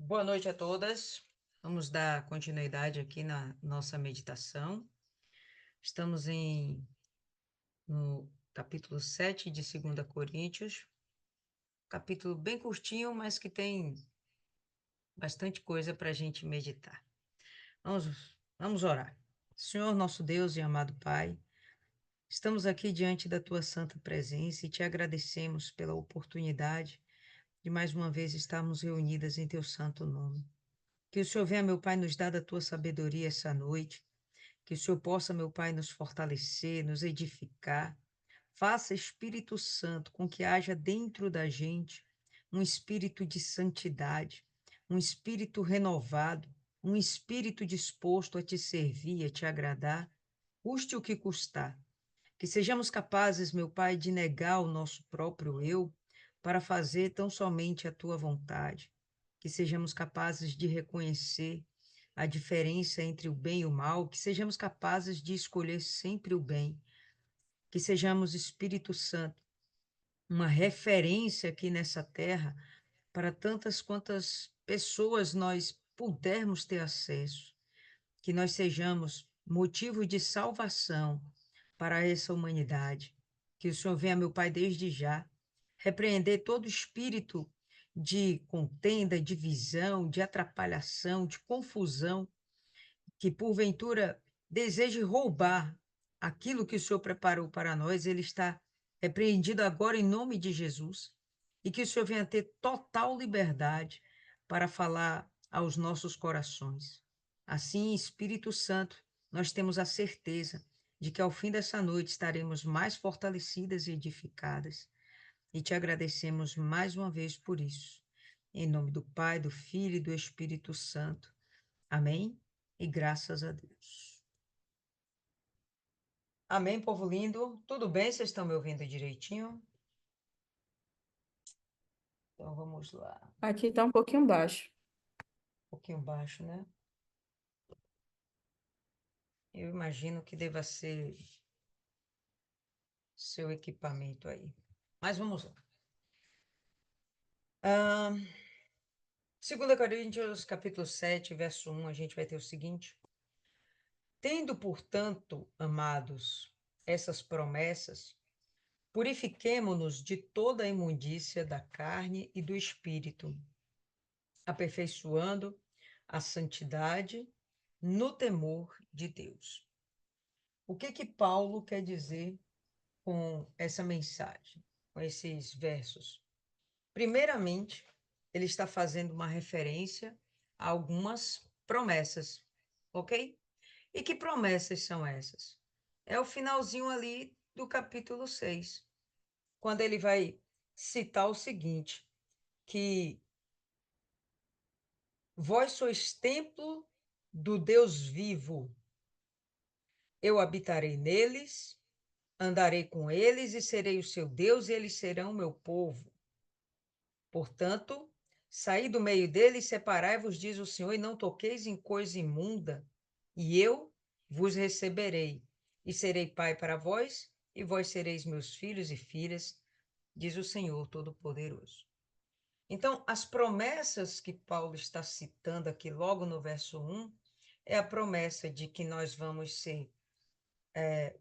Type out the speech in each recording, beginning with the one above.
Boa noite a todas. Vamos dar continuidade aqui na nossa meditação. Estamos no capítulo 7 de 2 Coríntios, capítulo bem curtinho, mas que tem bastante coisa para a gente meditar. Vamos orar. Senhor, nosso Deus e amado Pai, estamos aqui diante da Tua santa presença e te agradecemos pela oportunidade de mais uma vez estarmos reunidas em Teu santo nome. Que o Senhor venha, meu Pai, nos dar da Tua sabedoria essa noite. Que o Senhor possa, meu Pai, nos fortalecer, nos edificar. Faça, Espírito Santo, com que haja dentro da gente um espírito de santidade, um espírito renovado, um espírito disposto a te servir, a te agradar, custe o que custar. Que sejamos capazes, meu Pai, de negar o nosso próprio eu para fazer tão somente a tua vontade. Que sejamos capazes de reconhecer a diferença entre o bem e o mal, que sejamos capazes de escolher sempre o bem, que sejamos, Espírito Santo, uma referência aqui nessa terra para tantas quantas pessoas nós pudermos ter acesso, que nós sejamos motivo de salvação para essa humanidade. Que o Senhor venha, meu Pai, desde já, repreender todo espírito de contenda, divisão, de atrapalhação, de confusão, que porventura deseje roubar aquilo que o Senhor preparou para nós, ele está repreendido agora em nome de Jesus, e que o Senhor venha ter total liberdade para falar aos nossos corações. Assim, Espírito Santo, nós temos a certeza de que ao fim dessa noite estaremos mais fortalecidas e edificadas, e te agradecemos mais uma vez por isso. Em nome do Pai, do Filho e do Espírito Santo. Amém? E graças a Deus. Amém, povo lindo? Tudo bem? Vocês estão me ouvindo direitinho? Então vamos lá. Aqui está um pouquinho baixo. Um pouquinho baixo, né? Eu imagino que deva ser seu equipamento aí. Mas vamos lá. 2 Coríntios, capítulo 7, verso 1, a gente vai ter o seguinte: Tendo, portanto, amados, essas promessas, purifiquemo-nos de toda a imundícia da carne e do espírito, aperfeiçoando a santidade no temor de Deus. O que Paulo quer dizer com essa mensagem, com esses versos? Primeiramente, ele está fazendo uma referência a algumas promessas, ok? E que promessas são essas? É o finalzinho ali do capítulo 6, quando ele vai citar o seguinte, que vós sois templo do Deus vivo. Eu habitarei neles, andarei com eles e serei o seu Deus e eles serão o meu povo. Portanto, saí do meio deles, separai-vos, diz o Senhor, e não toqueis em coisa imunda, e eu vos receberei, e serei pai para vós, e vós sereis meus filhos e filhas, diz o Senhor Todo-Poderoso. Então, as promessas que Paulo está citando aqui logo no verso 1 é a promessa de que nós vamos ser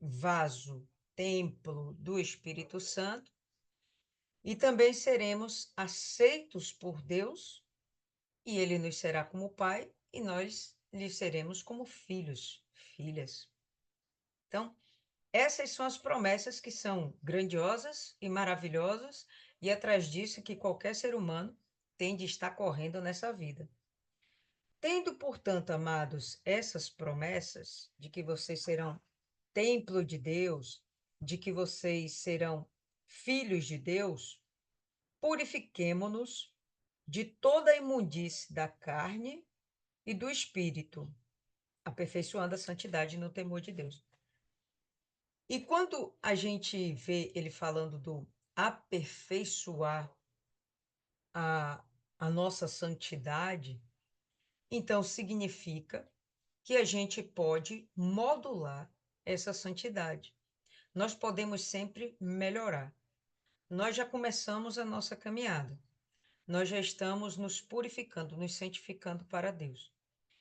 vaso, templo do Espírito Santo, e também seremos aceitos por Deus, e ele nos será como pai, e nós lhe seremos como filhos, filhas. Então, essas são as promessas que são grandiosas e maravilhosas, e atrás disso que qualquer ser humano tem de estar correndo nessa vida. Tendo, portanto, amados, essas promessas de que vocês serão templo de Deus, de que vocês serão filhos de Deus, purifiquemo-nos de toda a imundície da carne e do espírito, aperfeiçoando a santidade no temor de Deus. E quando a gente vê ele falando do aperfeiçoar a, a nossa santidade, então significa que a gente pode modular essa santidade. Nós podemos sempre melhorar. Nós já começamos a nossa caminhada, nós já estamos nos purificando, nos santificando para Deus.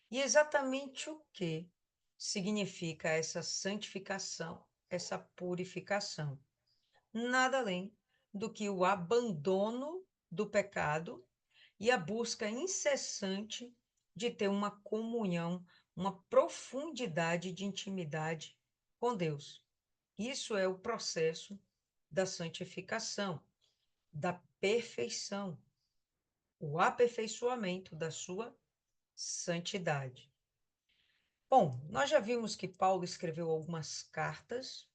E exatamente o que significa essa santificação, essa purificação? Nada além do que o abandono do pecado e a busca incessante de ter uma comunhão, uma profundidade de intimidade com Deus. Isso é o processo da santificação, da perfeição, o aperfeiçoamento da sua santidade. Bom, nós já vimos que Paulo escreveu algumas cartas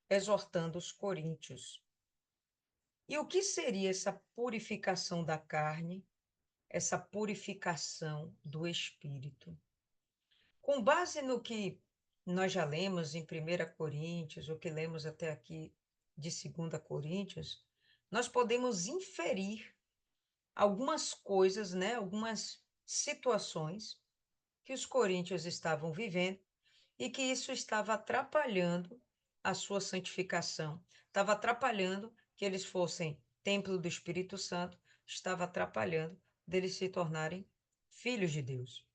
exortando os coríntios. E o que seria essa purificação da carne, essa purificação do espírito? Com base no que nós já lemos em 1 Coríntios, o que lemos até aqui de 2 Coríntios, nós podemos inferir algumas coisas, né, algumas situações que os coríntios estavam vivendo e que isso estava atrapalhando a sua santificação, estava atrapalhando que eles fossem templo do Espírito Santo, estava atrapalhando deles se tornarem filhos de Deus.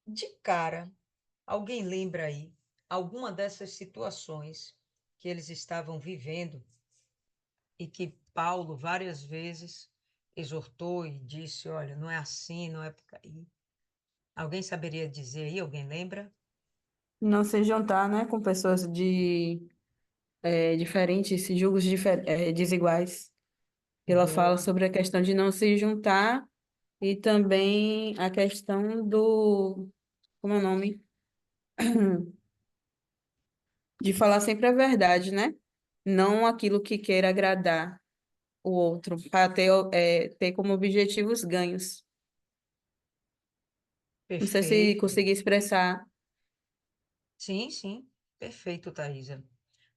De cara, alguém lembra aí alguma dessas situações que eles estavam vivendo e que Paulo várias vezes exortou e disse, olha, não é assim, não é por aí. Alguém saberia dizer aí? Alguém lembra? Não se juntar, né, com pessoas de diferentes, julgos desiguais. Ela fala Boa. sobre a questão de não se juntar e também a questão do, como é o nome? De falar sempre a verdade, né? Não aquilo que queira agradar o outro, para ter como objetivos ganhos. Não sei se Perfeito. consegui expressar. Sim, sim. Perfeito, Thaisa.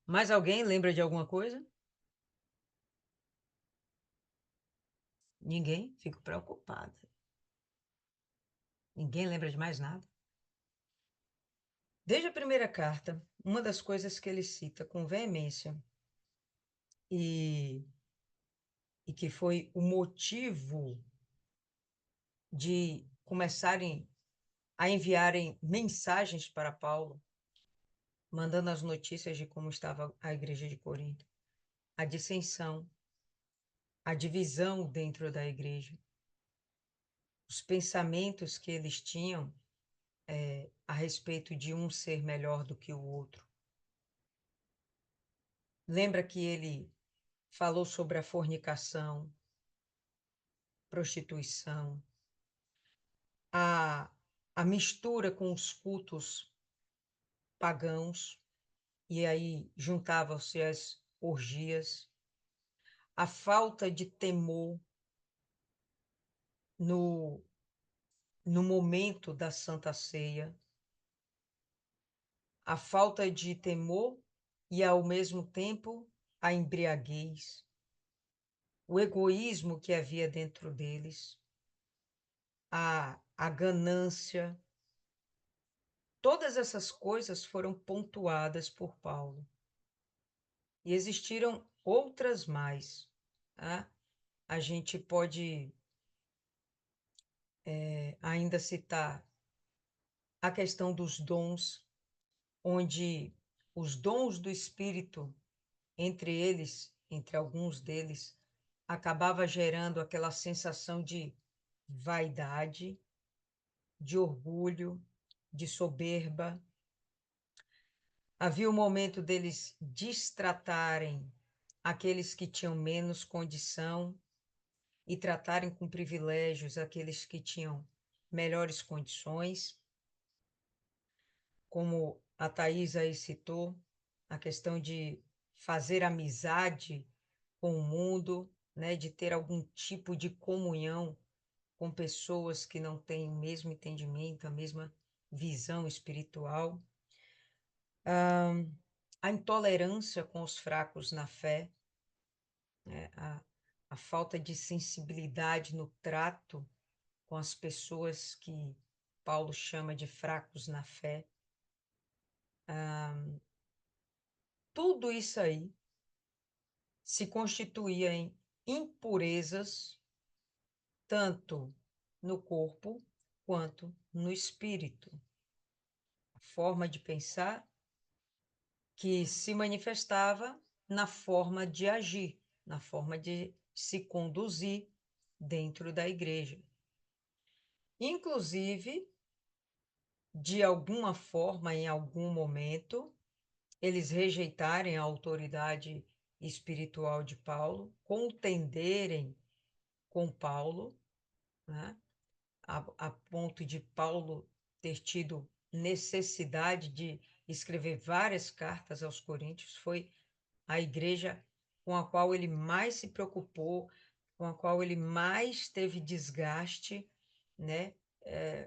Mais alguém lembra de alguma coisa? Ninguém? Fico preocupada. Ninguém lembra de mais nada? Desde a primeira carta, uma das coisas que ele cita com veemência e, e que foi o motivo de começarem a enviarem mensagens para Paulo, mandando as notícias de como estava a igreja de Corinto, a dissensão, a divisão dentro da igreja, os pensamentos que eles tinham a respeito de um ser melhor do que o outro. Lembra que ele falou sobre a fornicação, prostituição, a, a mistura com os cultos pagãos, e aí juntavam-se as orgias, a falta de temor no, no momento da Santa Ceia, a falta de temor e, ao mesmo tempo, a embriaguez, o egoísmo que havia dentro deles, a ganância. Todas essas coisas foram pontuadas por Paulo. E existiram outras mais. Tá? A gente pode ainda citar a questão dos dons, onde os dons do Espírito, entre eles, entre alguns deles, acabava gerando aquela sensação de vaidade, de orgulho, de soberba. Havia o momento deles destratarem aqueles que tinham menos condição e tratarem com privilégios aqueles que tinham melhores condições, como a Thaisa aí citou, a questão de fazer amizade com o mundo, né, de ter algum tipo de comunhão com pessoas que não têm o mesmo entendimento, a mesma visão espiritual. A intolerância com os fracos na fé, né, a falta de sensibilidade no trato com as pessoas que Paulo chama de fracos na fé. Tudo isso aí se constituía em impurezas tanto no corpo quanto no espírito. A forma de pensar que se manifestava na forma de agir, na forma de se conduzir dentro da igreja. Inclusive, de alguma forma, em algum momento, eles rejeitarem a autoridade espiritual de Paulo, contenderem com Paulo, né, a ponto de Paulo ter tido necessidade de escrever várias cartas aos Coríntios. Foi a igreja com a qual ele mais se preocupou, com a qual ele mais teve desgaste, né?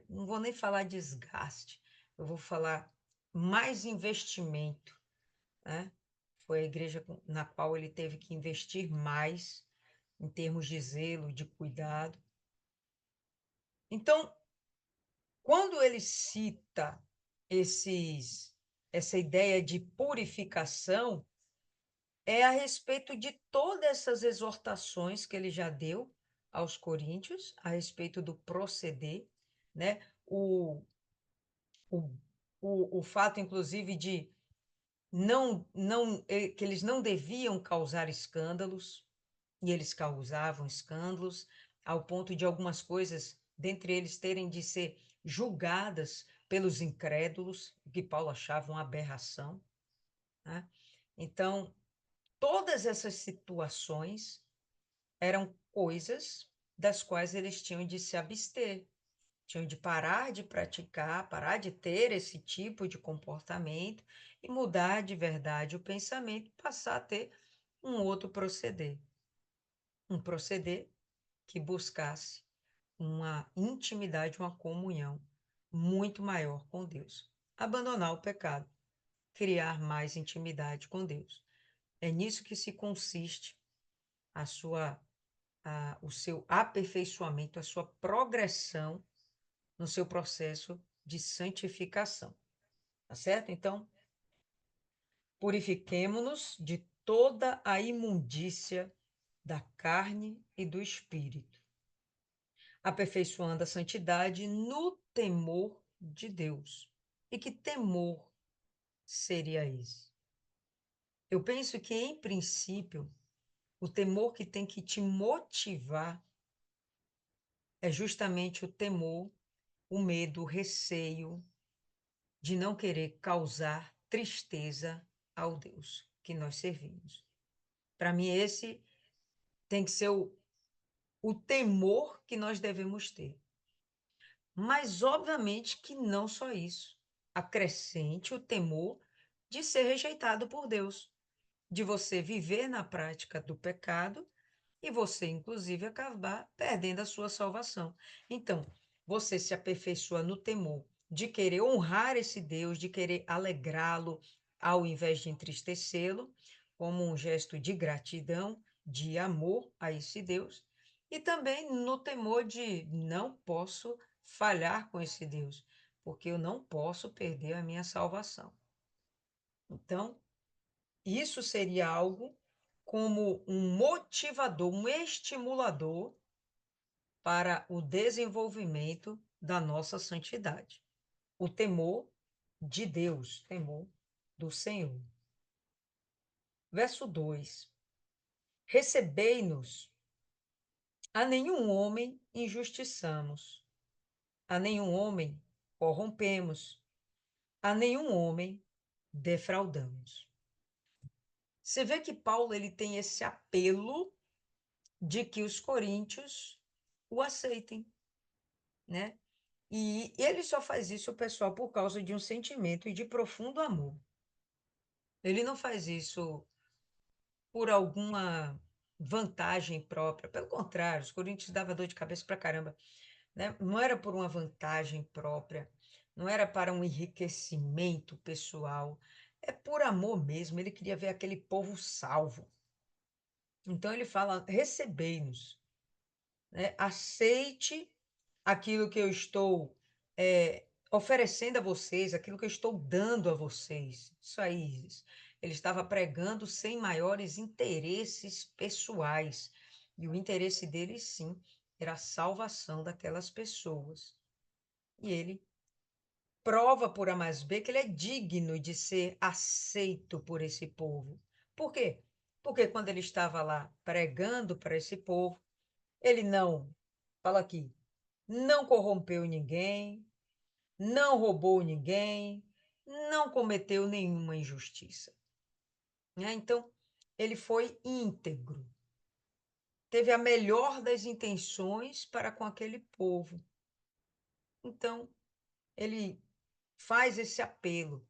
Não vou nem falar desgaste, eu vou falar mais investimento, né? Foi a igreja na qual ele teve que investir mais em termos de zelo, de cuidado. Então, quando ele cita essa ideia de purificação, é a respeito de todas essas exortações que ele já deu aos coríntios, a respeito do proceder, né? O, o fato, inclusive, de que eles não deviam causar escândalos, e eles causavam escândalos, ao ponto de algumas coisas, dentre eles, terem de ser julgadas pelos incrédulos, o que Paulo achava uma aberração, né? Então, todas essas situações eram coisas das quais eles tinham de se abster, tinham de parar de praticar, parar de ter esse tipo de comportamento e mudar de verdade o pensamento, passar a ter um outro proceder. Um proceder que buscasse uma intimidade, uma comunhão muito maior com Deus. Abandonar o pecado, criar mais intimidade com Deus. É nisso que se consiste o seu aperfeiçoamento, a sua progressão no seu processo de santificação. Tá certo? Então, purifiquemo-nos de toda a imundícia da carne e do espírito, aperfeiçoando a santidade no temor de Deus. E que temor seria esse? Eu penso que, em princípio, o temor que tem que te motivar é justamente o temor, o medo, o receio de não querer causar tristeza ao Deus que nós servimos. Para mim, esse tem que ser o temor que nós devemos ter. Mas, obviamente, que não só isso. Acrescente o temor de ser rejeitado por Deus, de você viver na prática do pecado e você, inclusive, acabar perdendo a sua salvação. Então, você se aperfeiçoa no temor de querer honrar esse Deus, de querer alegrá-lo, ao invés de entristecê-lo, como um gesto de gratidão, de amor a esse Deus, e também no temor de não posso falhar com esse Deus, porque eu não posso perder a minha salvação. Então, isso seria algo como um motivador, um estimulador para o desenvolvimento da nossa santidade. O temor de Deus, temor do Senhor. Verso 2: Recebei-nos, a nenhum homem injustiçamos, a nenhum homem corrompemos, a nenhum homem defraudamos. Você vê que Paulo ele tem esse apelo de que os coríntios o aceitem, né? E ele só faz isso, pessoal, por causa de um sentimento e de profundo amor. Ele não faz isso por alguma vantagem própria. Pelo contrário, os coríntios davam dor de cabeça pra caramba, né? Não era por uma vantagem própria, não era para um enriquecimento pessoal, é por amor mesmo. Ele queria ver aquele povo salvo. Então ele fala: recebei-nos, né? Aceite aquilo que eu estou oferecendo a vocês, aquilo que eu estou dando a vocês. Isso aí, ele estava pregando sem maiores interesses pessoais. E o interesse dele, sim, era a salvação daquelas pessoas. E ele prova por A mais B que ele é digno de ser aceito por esse povo. Por quê? Porque quando ele estava lá pregando para esse povo, ele não, fala aqui, não corrompeu ninguém, não roubou ninguém, não cometeu nenhuma injustiça. Né? Então, ele foi íntegro, teve a melhor das intenções para com aquele povo. Então, ele faz esse apelo,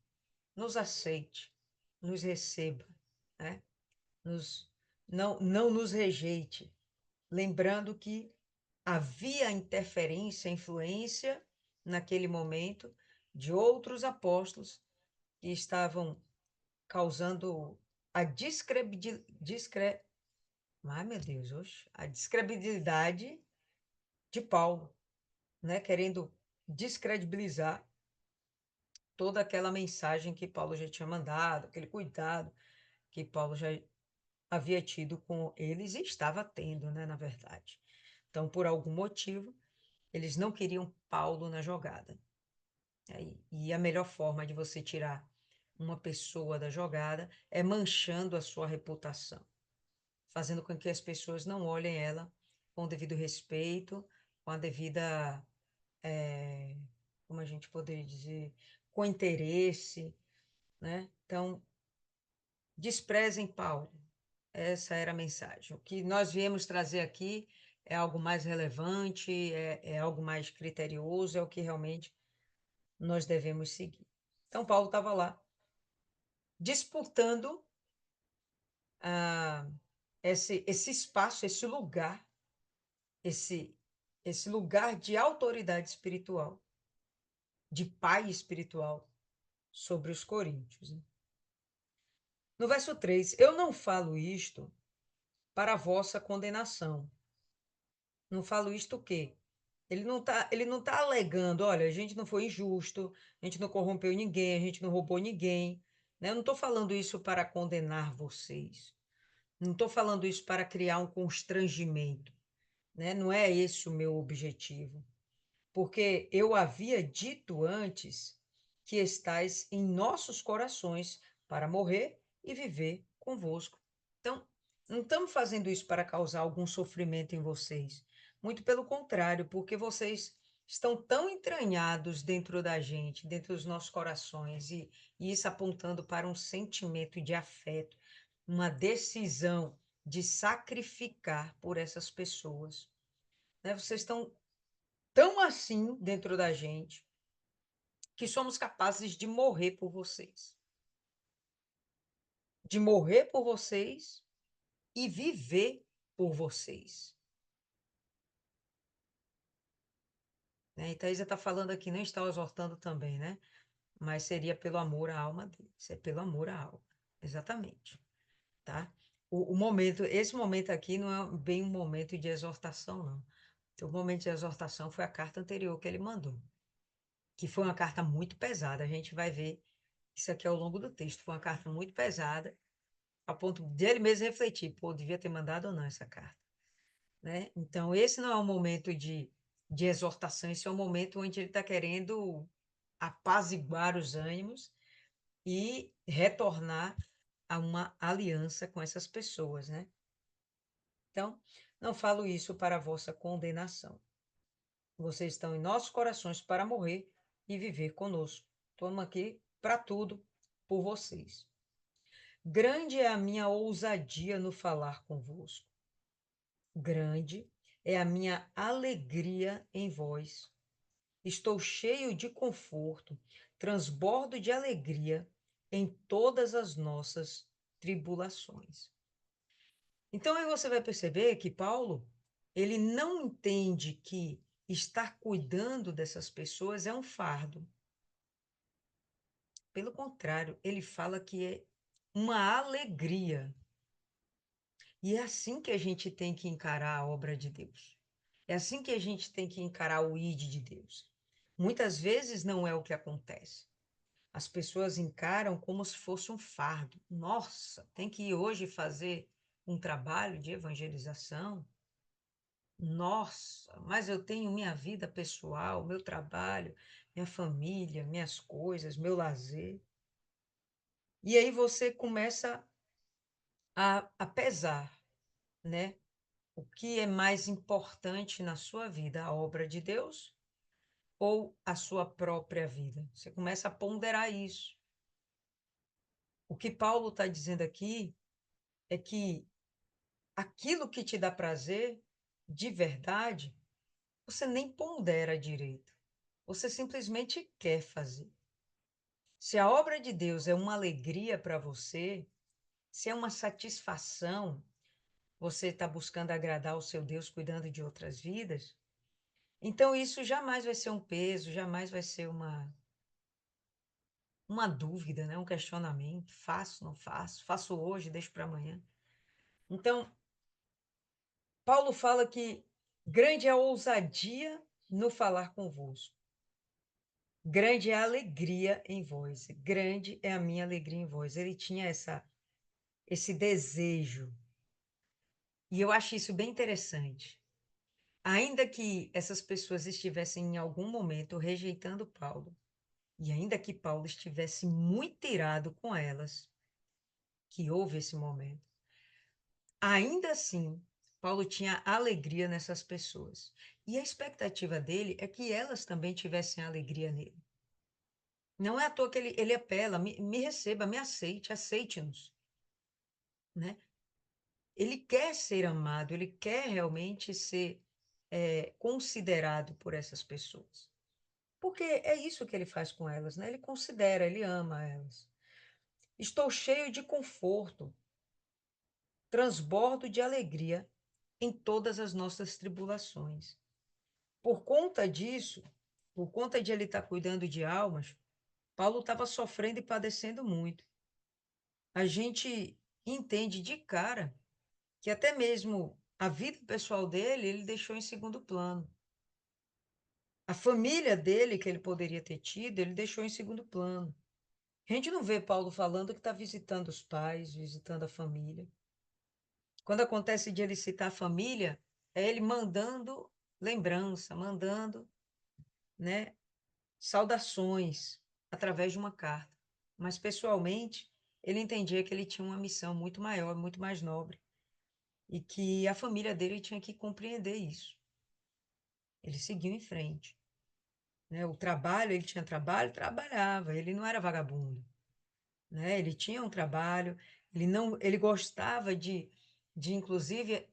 nos aceite, nos receba, né? Não nos rejeite, lembrando que havia interferência, influência naquele momento de outros apóstolos que estavam causando a ai, meu Deus, oxe, a descredibilidade de Paulo, né? Querendo descredibilizar toda aquela mensagem que Paulo já tinha mandado, aquele cuidado que Paulo já havia tido com eles e estava tendo, né, na verdade. Então, por algum motivo, eles não queriam Paulo na jogada. E a melhor forma de você tirar uma pessoa da jogada é manchando a sua reputação, fazendo com que as pessoas não olhem ela com o devido respeito, com a devida, como a gente poderia dizer, com interesse, né? Então, desprezem Paulo. Essa era a mensagem. O que nós viemos trazer aqui é algo mais relevante, é algo mais criterioso, é o que realmente nós devemos seguir. Então, Paulo estava lá disputando esse espaço, esse, esse lugar de autoridade espiritual, de pai espiritual sobre os coríntios. Né? No verso 3, eu não falo isto para a vossa condenação. Não falo isto o quê? Ele não tá alegando, olha, a gente não foi injusto, a gente não corrompeu ninguém, a gente não roubou ninguém. Né? Eu não estou falando isso para condenar vocês. Não estou falando isso para criar um constrangimento. Né? Não é esse o meu objetivo. Porque eu havia dito antes que estais em nossos corações para morrer e viver convosco. Então, não estamos fazendo isso para causar algum sofrimento em vocês. Muito pelo contrário, porque vocês estão tão entranhados dentro da gente, dentro dos nossos corações, e isso apontando para um sentimento de afeto, uma decisão de sacrificar por essas pessoas. Né? Vocês estão tão assim dentro da gente que somos capazes de morrer por vocês. De morrer por vocês e viver por vocês. Né? E Thaisa está falando aqui, não está exortando também, né? Mas seria pelo amor à alma deles, é pelo amor à alma. Exatamente. Tá? Esse momento aqui não é bem um momento de exortação, não. O momento de exortação foi a carta anterior que ele mandou, que foi uma carta muito pesada. A gente vai ver isso aqui ao longo do texto. Foi uma carta muito pesada, a ponto de ele mesmo refletir, pô, devia ter mandado ou não essa carta. Né? Então, esse não é um momento de exortação, esse é um momento onde ele está querendo apaziguar os ânimos e retornar a uma aliança com essas pessoas, né? Então, não falo isso para a vossa condenação. Vocês estão em nossos corações para morrer e viver conosco. Tomo aqui para tudo por vocês. Grande é a minha ousadia no falar convosco. Grande é a minha alegria em vós. Estou cheio de conforto, transbordo de alegria em todas as nossas tribulações. Então aí você vai perceber que Paulo, ele não entende que estar cuidando dessas pessoas é um fardo. Pelo contrário, ele fala que é uma alegria. E é assim que a gente tem que encarar a obra de Deus. É assim que a gente tem que encarar o ID de Deus. Muitas vezes não é o que acontece. As pessoas encaram como se fosse um fardo. Nossa, tem que ir hoje fazer um trabalho de evangelização. Nossa, mas eu tenho minha vida pessoal, meu trabalho, minha família, minhas coisas, meu lazer. E aí você começa a pesar, né? O que é mais importante na sua vida, a obra de Deus ou a sua própria vida? Você começa a ponderar isso. O que Paulo está dizendo aqui é que aquilo que te dá prazer, de verdade, você nem pondera direito. Você simplesmente quer fazer. Se a obra de Deus é uma alegria para você, se é uma satisfação, você está buscando agradar o seu Deus cuidando de outras vidas, então isso jamais vai ser um peso, jamais vai ser uma dúvida, né? Um questionamento. Faço, não faço? Faço hoje, deixo para amanhã. Então, Paulo fala que grande é a ousadia no falar convosco. Grande é a alegria em vós. Grande é a minha alegria em vós. Ele tinha esse desejo. E eu acho isso bem interessante. Ainda que essas pessoas estivessem em algum momento rejeitando Paulo, e ainda que Paulo estivesse muito irado com elas, que houve esse momento, ainda assim, Paulo tinha alegria nessas pessoas. E a expectativa dele é que elas também tivessem alegria nele. Não é à toa que ele apela, me receba, me aceite, aceite-nos, né? Ele quer ser amado, ele quer realmente ser considerado por essas pessoas. Porque é isso que ele faz com elas, né? Ele considera, ele ama elas. Estou cheio de conforto, transbordo de alegria em todas as nossas tribulações. Por conta disso, por conta de ele estar cuidando de almas, Paulo estava sofrendo e padecendo muito. A gente entende de cara que até mesmo a vida pessoal dele, ele deixou em segundo plano. A família dele, que ele poderia ter tido, ele deixou em segundo plano. A gente não vê Paulo falando que está visitando os pais, visitando a família. Quando acontece de ele citar a família, é ele mandando lembrança, mandando, né, saudações através de uma carta. Mas pessoalmente, ele entendia que ele tinha uma missão muito maior, muito mais nobre, e que a família dele tinha que compreender isso. Ele seguiu em frente, né? O trabalho, ele tinha trabalho, trabalhava, ele não era vagabundo, né? Ele tinha um trabalho, ele não, ele gostava de inclusive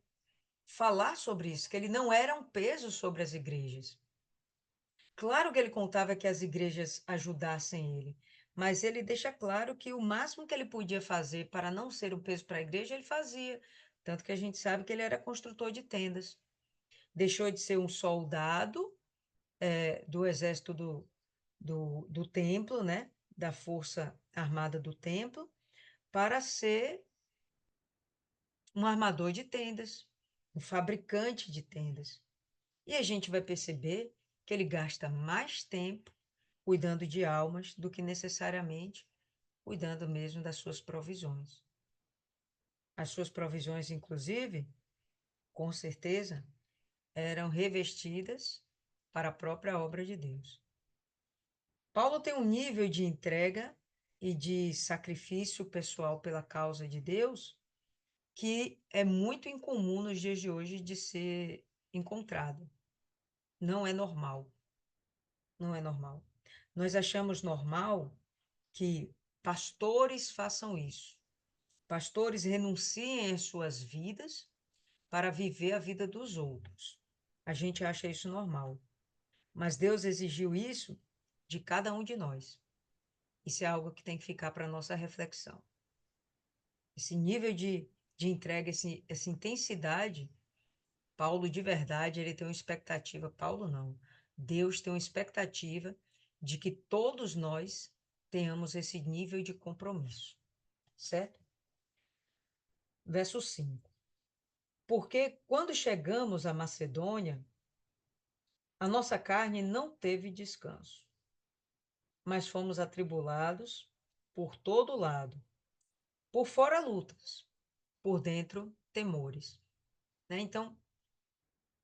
falar sobre isso, que ele não era um peso sobre as igrejas. Claro que ele contava que as igrejas ajudassem ele, mas ele deixa claro que o máximo que ele podia fazer para não ser um peso para a igreja, ele fazia. Tanto que a gente sabe que ele era construtor de tendas. Deixou de ser um soldado do exército do templo, né? Da força armada do templo, para ser um armador de tendas, um fabricante de tendas. E a gente vai perceber que ele gasta mais tempo cuidando de almas do que necessariamente cuidando mesmo das suas provisões. As suas provisões, inclusive, com certeza, eram revestidas para a própria obra de Deus. Paulo tem um nível de entrega e de sacrifício pessoal pela causa de Deus que é muito incomum nos dias de hoje de ser encontrado. Não é normal. Não é normal. Nós achamos normal que pastores façam isso. Pastores renunciem às suas vidas para viver a vida dos outros. A gente acha isso normal. Mas Deus exigiu isso de cada um de nós. Isso é algo que tem que ficar para a nossa reflexão. Esse nível de entrega, essa intensidade, Paulo de verdade, ele tem uma expectativa, Paulo não. Deus tem uma expectativa de que todos nós tenhamos esse nível de compromisso, certo? Verso 5. Porque quando chegamos à Macedônia, a nossa carne não teve descanso, mas fomos atribulados por todo lado, por fora lutas, por dentro temores. Né? Então,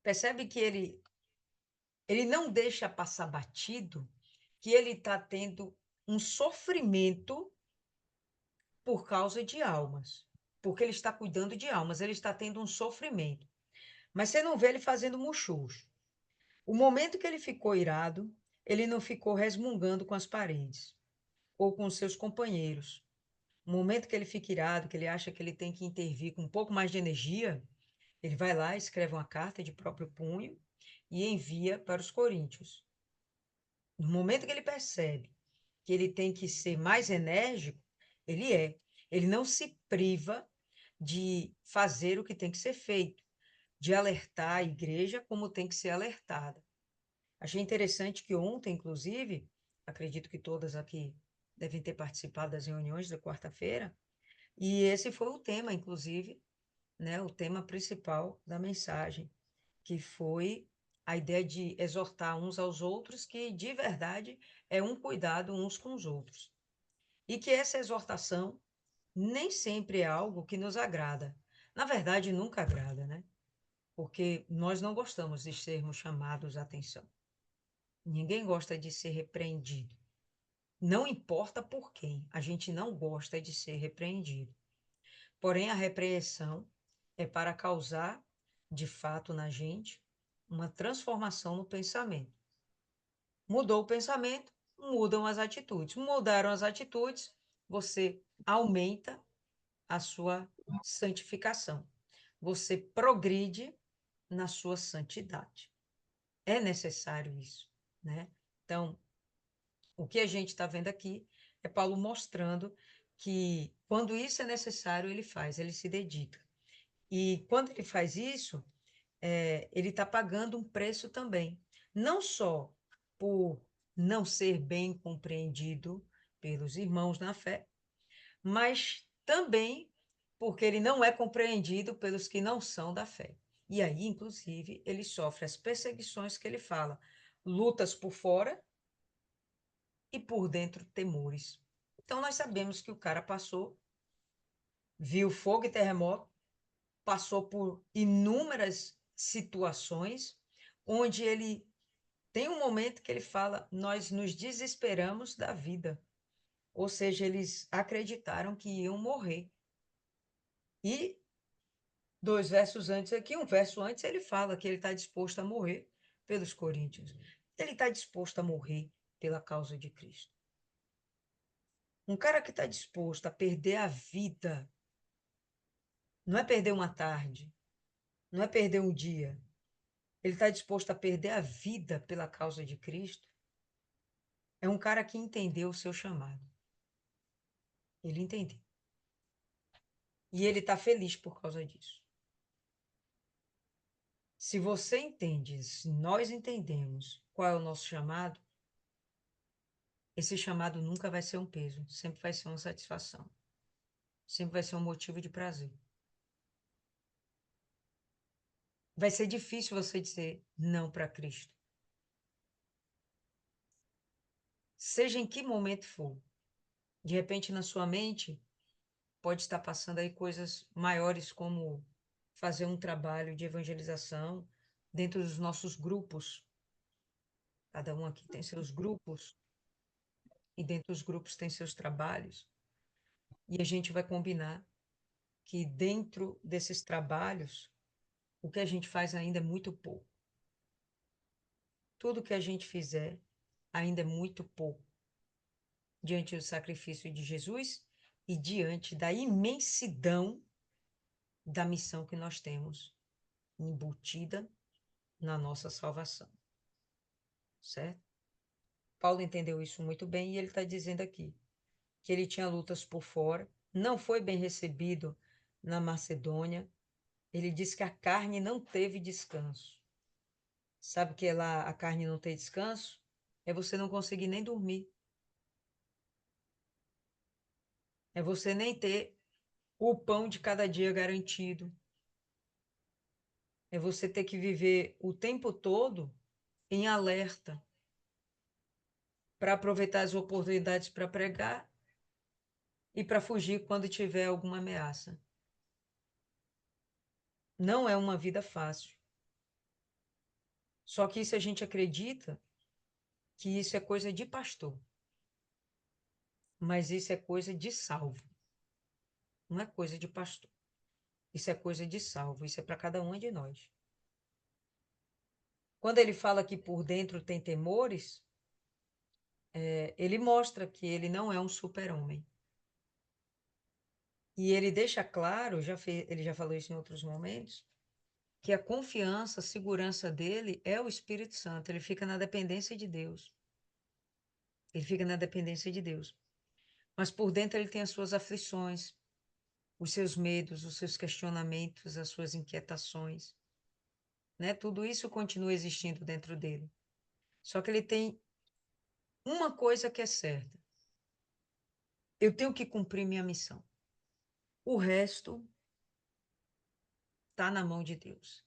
Percebe que ele não deixa passar batido que ele está tendo um sofrimento por causa de almas, porque ele está cuidando de almas, ele está tendo um sofrimento. Mas você não vê ele fazendo muxoxo. O momento que ele ficou irado, ele não ficou resmungando com as paredes ou com os seus companheiros. O momento que ele fica irado, que ele acha que ele tem que intervir com um pouco mais de energia, ele vai lá, escreve uma carta de próprio punho e envia para os coríntios. No momento que ele percebe que ele tem que ser mais enérgico, ele é. Ele não se priva de fazer o que tem que ser feito, de alertar a igreja como tem que ser alertada. Achei interessante que ontem, inclusive, acredito que todas aqui devem ter participado das reuniões da quarta-feira, e esse foi o tema, inclusive, né, o tema principal da mensagem, que foi a ideia de exortar uns aos outros, que de verdade é um cuidado uns com os outros. E que essa exortação nem sempre é algo que nos agrada. Na verdade, nunca agrada, né? Porque nós não gostamos de sermos chamados à atenção. Ninguém gosta de ser repreendido. Não importa por quem, a gente não gosta de ser repreendido. Porém, a repreensão é para causar, de fato, na gente, uma transformação no pensamento. Mudou o pensamento, mudam as atitudes. Mudaram as atitudes, você aumenta a sua santificação. Você progride na sua santidade. É necessário isso, né? Então, o que a gente está vendo aqui é Paulo mostrando que quando isso é necessário, ele faz, ele se dedica. E quando ele faz isso, ele está pagando um preço também. Não só por não ser bem compreendido pelos irmãos na fé, mas também porque ele não é compreendido pelos que não são da fé. E aí, inclusive, ele sofre as perseguições que ele fala, lutas por fora e por dentro temores. Então, nós sabemos que o cara passou, viu fogo e terremoto, passou por inúmeras situações, onde ele tem um momento que ele fala: nós nos desesperamos da vida. Ou seja, eles acreditaram que iam morrer. E dois versos antes aqui, um verso antes, ele fala que ele está disposto a morrer pelos coríntios. Ele está disposto a morrer pela causa de Cristo. Um cara que está disposto a perder a vida, não é perder uma tarde, não é perder um dia. Ele está disposto a perder a vida pela causa de Cristo. É um cara que entendeu o seu chamado. Ele entendeu. E ele está feliz por causa disso. Se você entende, se nós entendemos qual é o nosso chamado, esse chamado nunca vai ser um peso, sempre vai ser uma satisfação, sempre vai ser um motivo de prazer. Vai ser difícil você dizer não para Cristo. Seja em que momento for. De repente, na sua mente, pode estar passando aí coisas maiores, como fazer um trabalho de evangelização dentro dos nossos grupos. Cada um aqui tem seus grupos, e dentro dos grupos tem seus trabalhos. E a gente vai combinar que dentro desses trabalhos, o que a gente faz ainda é muito pouco. Tudo que a gente fizer ainda é muito pouco diante do sacrifício de Jesus e diante da imensidão da missão que nós temos embutida na nossa salvação, certo? Paulo entendeu isso muito bem e ele está dizendo aqui que ele tinha lutas por fora, não foi bem recebido na Macedônia. Ele disse que a carne não teve descanso. Sabe o que é lá a carne não ter descanso? É você não conseguir nem dormir. É você nem ter o pão de cada dia garantido. É você ter que viver o tempo todo em alerta para aproveitar as oportunidades para pregar e para fugir quando tiver alguma ameaça. Não é uma vida fácil. Só que isso a gente acredita que isso é coisa de pastor, mas isso é coisa de salvo, não é coisa de pastor. Isso é coisa de salvo, isso é para cada um de nós. Quando ele fala que por dentro tem temores, ele mostra que ele não é um super-homem. E ele deixa claro, ele já falou isso em outros momentos, que a confiança, a segurança dele é o Espírito Santo. Ele fica na dependência de Deus. Ele fica na dependência de Deus. Mas por dentro ele tem as suas aflições, os seus medos, os seus questionamentos, as suas inquietações, né? Tudo isso continua existindo dentro dele. Só que ele tem uma coisa que é certa. Eu tenho que cumprir minha missão. O resto está na mão de Deus.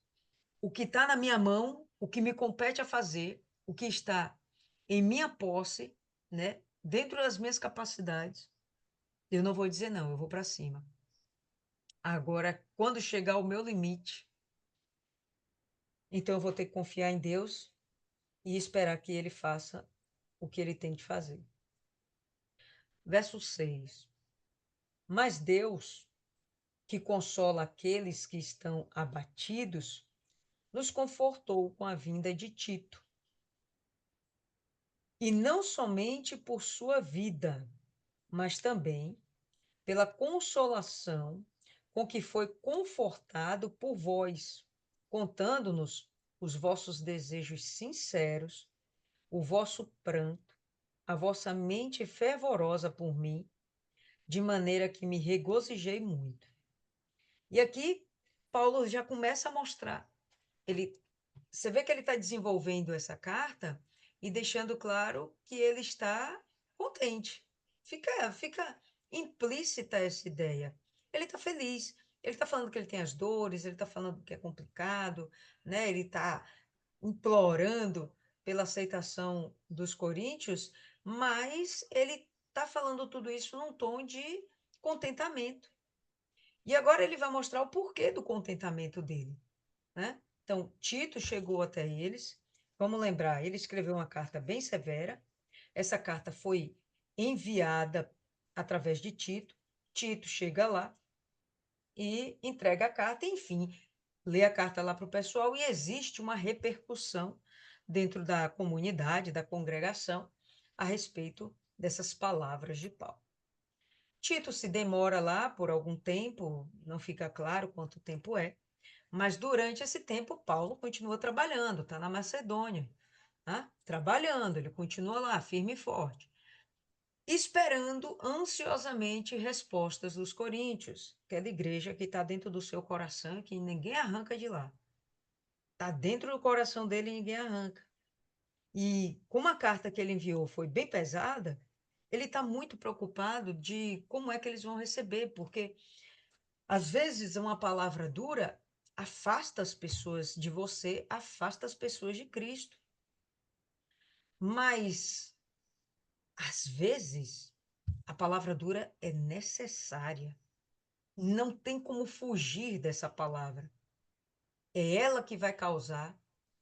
O que está na minha mão, o que me compete a fazer, o que está em minha posse, né? Dentro das minhas capacidades, eu não vou dizer não, eu vou para cima. Agora, quando chegar o meu limite, então eu vou ter que confiar em Deus e esperar que ele faça o que ele tem de fazer. Verso 6. Mas Deus, que consola aqueles que estão abatidos, nos confortou com a vinda de Tito. E não somente por sua vida, mas também pela consolação com que foi confortado por vós, contando-nos os vossos desejos sinceros, o vosso pranto, a vossa mente fervorosa por mim, de maneira que me regozijei muito. E aqui, Paulo já começa a mostrar. Você vê que ele está desenvolvendo essa carta e deixando claro que ele está contente. Fica implícita essa ideia. Ele está feliz. Ele está falando que ele tem as dores, ele está falando que é complicado, né? Ele está implorando pela aceitação dos coríntios, mas ele está falando tudo isso num tom de contentamento. E agora ele vai mostrar o porquê do contentamento dele, né? Então, Tito chegou até eles. Vamos lembrar, ele escreveu uma carta bem severa. Essa carta foi enviada através de Tito. Tito chega lá e entrega a carta, enfim, lê a carta lá para o pessoal e existe uma repercussão dentro da comunidade, da congregação, a respeito dessas palavras de Paulo. Tito se demora lá por algum tempo, não fica claro quanto tempo é, mas durante esse tempo Paulo continua trabalhando, está na Macedônia, tá? Trabalhando, ele continua lá, firme e forte, esperando ansiosamente respostas dos coríntios, aquela igreja que está dentro do seu coração, que ninguém arranca de lá. Está dentro do coração dele e ninguém arranca. E como a carta que ele enviou foi bem pesada, ele está muito preocupado de como é que eles vão receber, porque às vezes uma palavra dura afasta as pessoas de você, afasta as pessoas de Cristo. Mas às vezes a palavra dura é necessária. Não tem como fugir dessa palavra. É ela que vai causar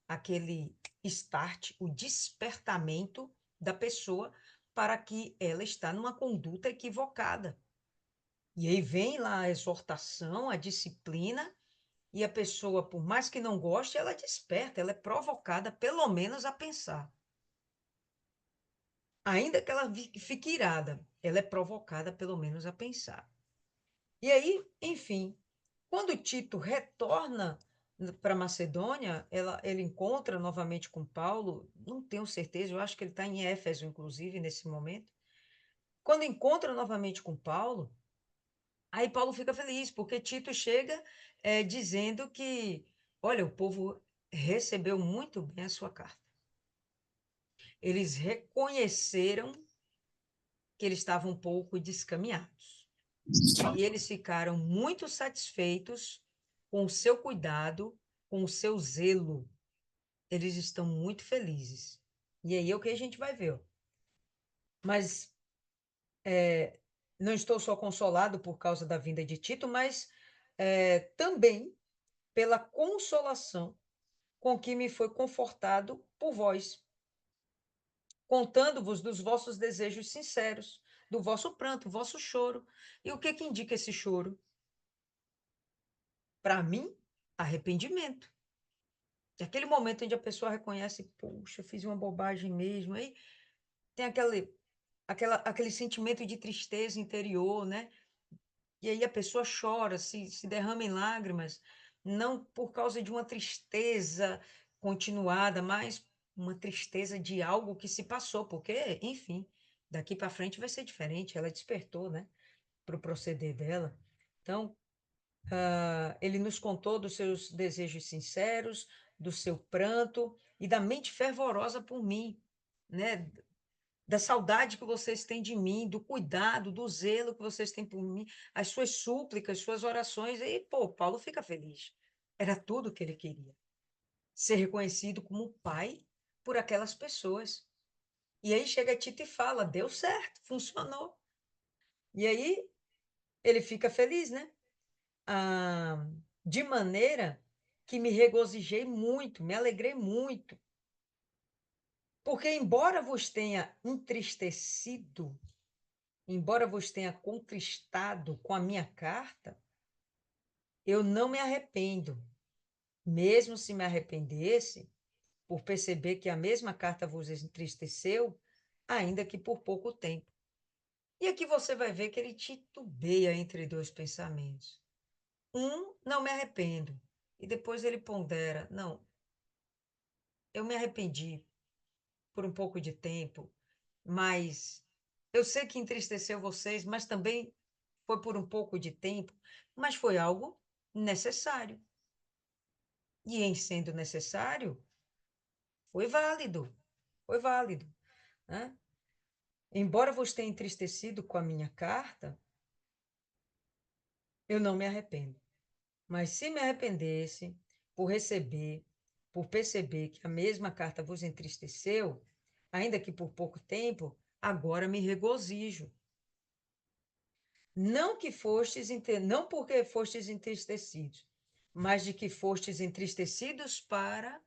aquele start, o despertamento da pessoa para que ela está numa conduta equivocada. E aí vem lá a exortação, a disciplina, e a pessoa, por mais que não goste, ela desperta, ela é provocada, pelo menos, a pensar. Ainda que ela fique irada, ela é provocada, pelo menos, a pensar. E aí, enfim, quando Tito retorna para Macedônia, ele encontra novamente com Paulo, não tenho certeza, eu acho que ele está em Éfeso, inclusive, nesse momento. Quando encontra novamente com Paulo, aí Paulo fica feliz, porque Tito chega dizendo que, olha, o povo recebeu muito bem a sua carta. Eles reconheceram que eles estavam um pouco descaminhados. E eles ficaram muito satisfeitos com o seu cuidado, com o seu zelo. Eles estão muito felizes. E aí é o que a gente vai ver. Ó. Mas não estou só consolado por causa da vinda de Tito, mas também pela consolação com que me foi confortado por vós, contando-vos dos vossos desejos sinceros, do vosso pranto, vosso choro. E o que que indica esse choro? Para mim, arrependimento. É aquele momento onde a pessoa reconhece, puxa, eu fiz uma bobagem mesmo. Aí tem aquele sentimento de tristeza interior, né? E aí a pessoa chora, se derrama em lágrimas, não por causa de uma tristeza continuada, mas uma tristeza de algo que se passou, porque, enfim, daqui para frente vai ser diferente. Ela despertou, né, para o proceder dela. Então, ele nos contou dos seus desejos sinceros, do seu pranto e da mente fervorosa por mim, né? Da saudade que vocês têm de mim, do cuidado, do zelo que vocês têm por mim, as suas súplicas, suas orações. E, pô, Paulo fica feliz. Era tudo o que ele queria. Ser reconhecido como pai por aquelas pessoas. E aí chega Tito e fala: deu certo, funcionou. E aí ele fica feliz, né? Ah, de maneira que me regozijei muito, me alegrei muito. Porque, embora vos tenha contristado com a minha carta, eu não me arrependo, mesmo se me arrependesse, por perceber que a mesma carta vos entristeceu, ainda que por pouco tempo. E aqui você vai ver que ele titubeia entre dois pensamentos. Não me arrependo. E depois ele pondera, não, eu me arrependi por um pouco de tempo, mas eu sei que entristeceu vocês, mas também foi por um pouco de tempo, mas foi algo necessário. E em sendo necessário, foi válido, foi válido, né? Embora vos tenha entristecido com a minha carta, eu não me arrependo. Mas se me arrependesse por perceber que a mesma carta vos entristeceu, ainda que por pouco tempo, agora me regozijo. Não porque fostes entristecidos, mas de que fostes entristecidos para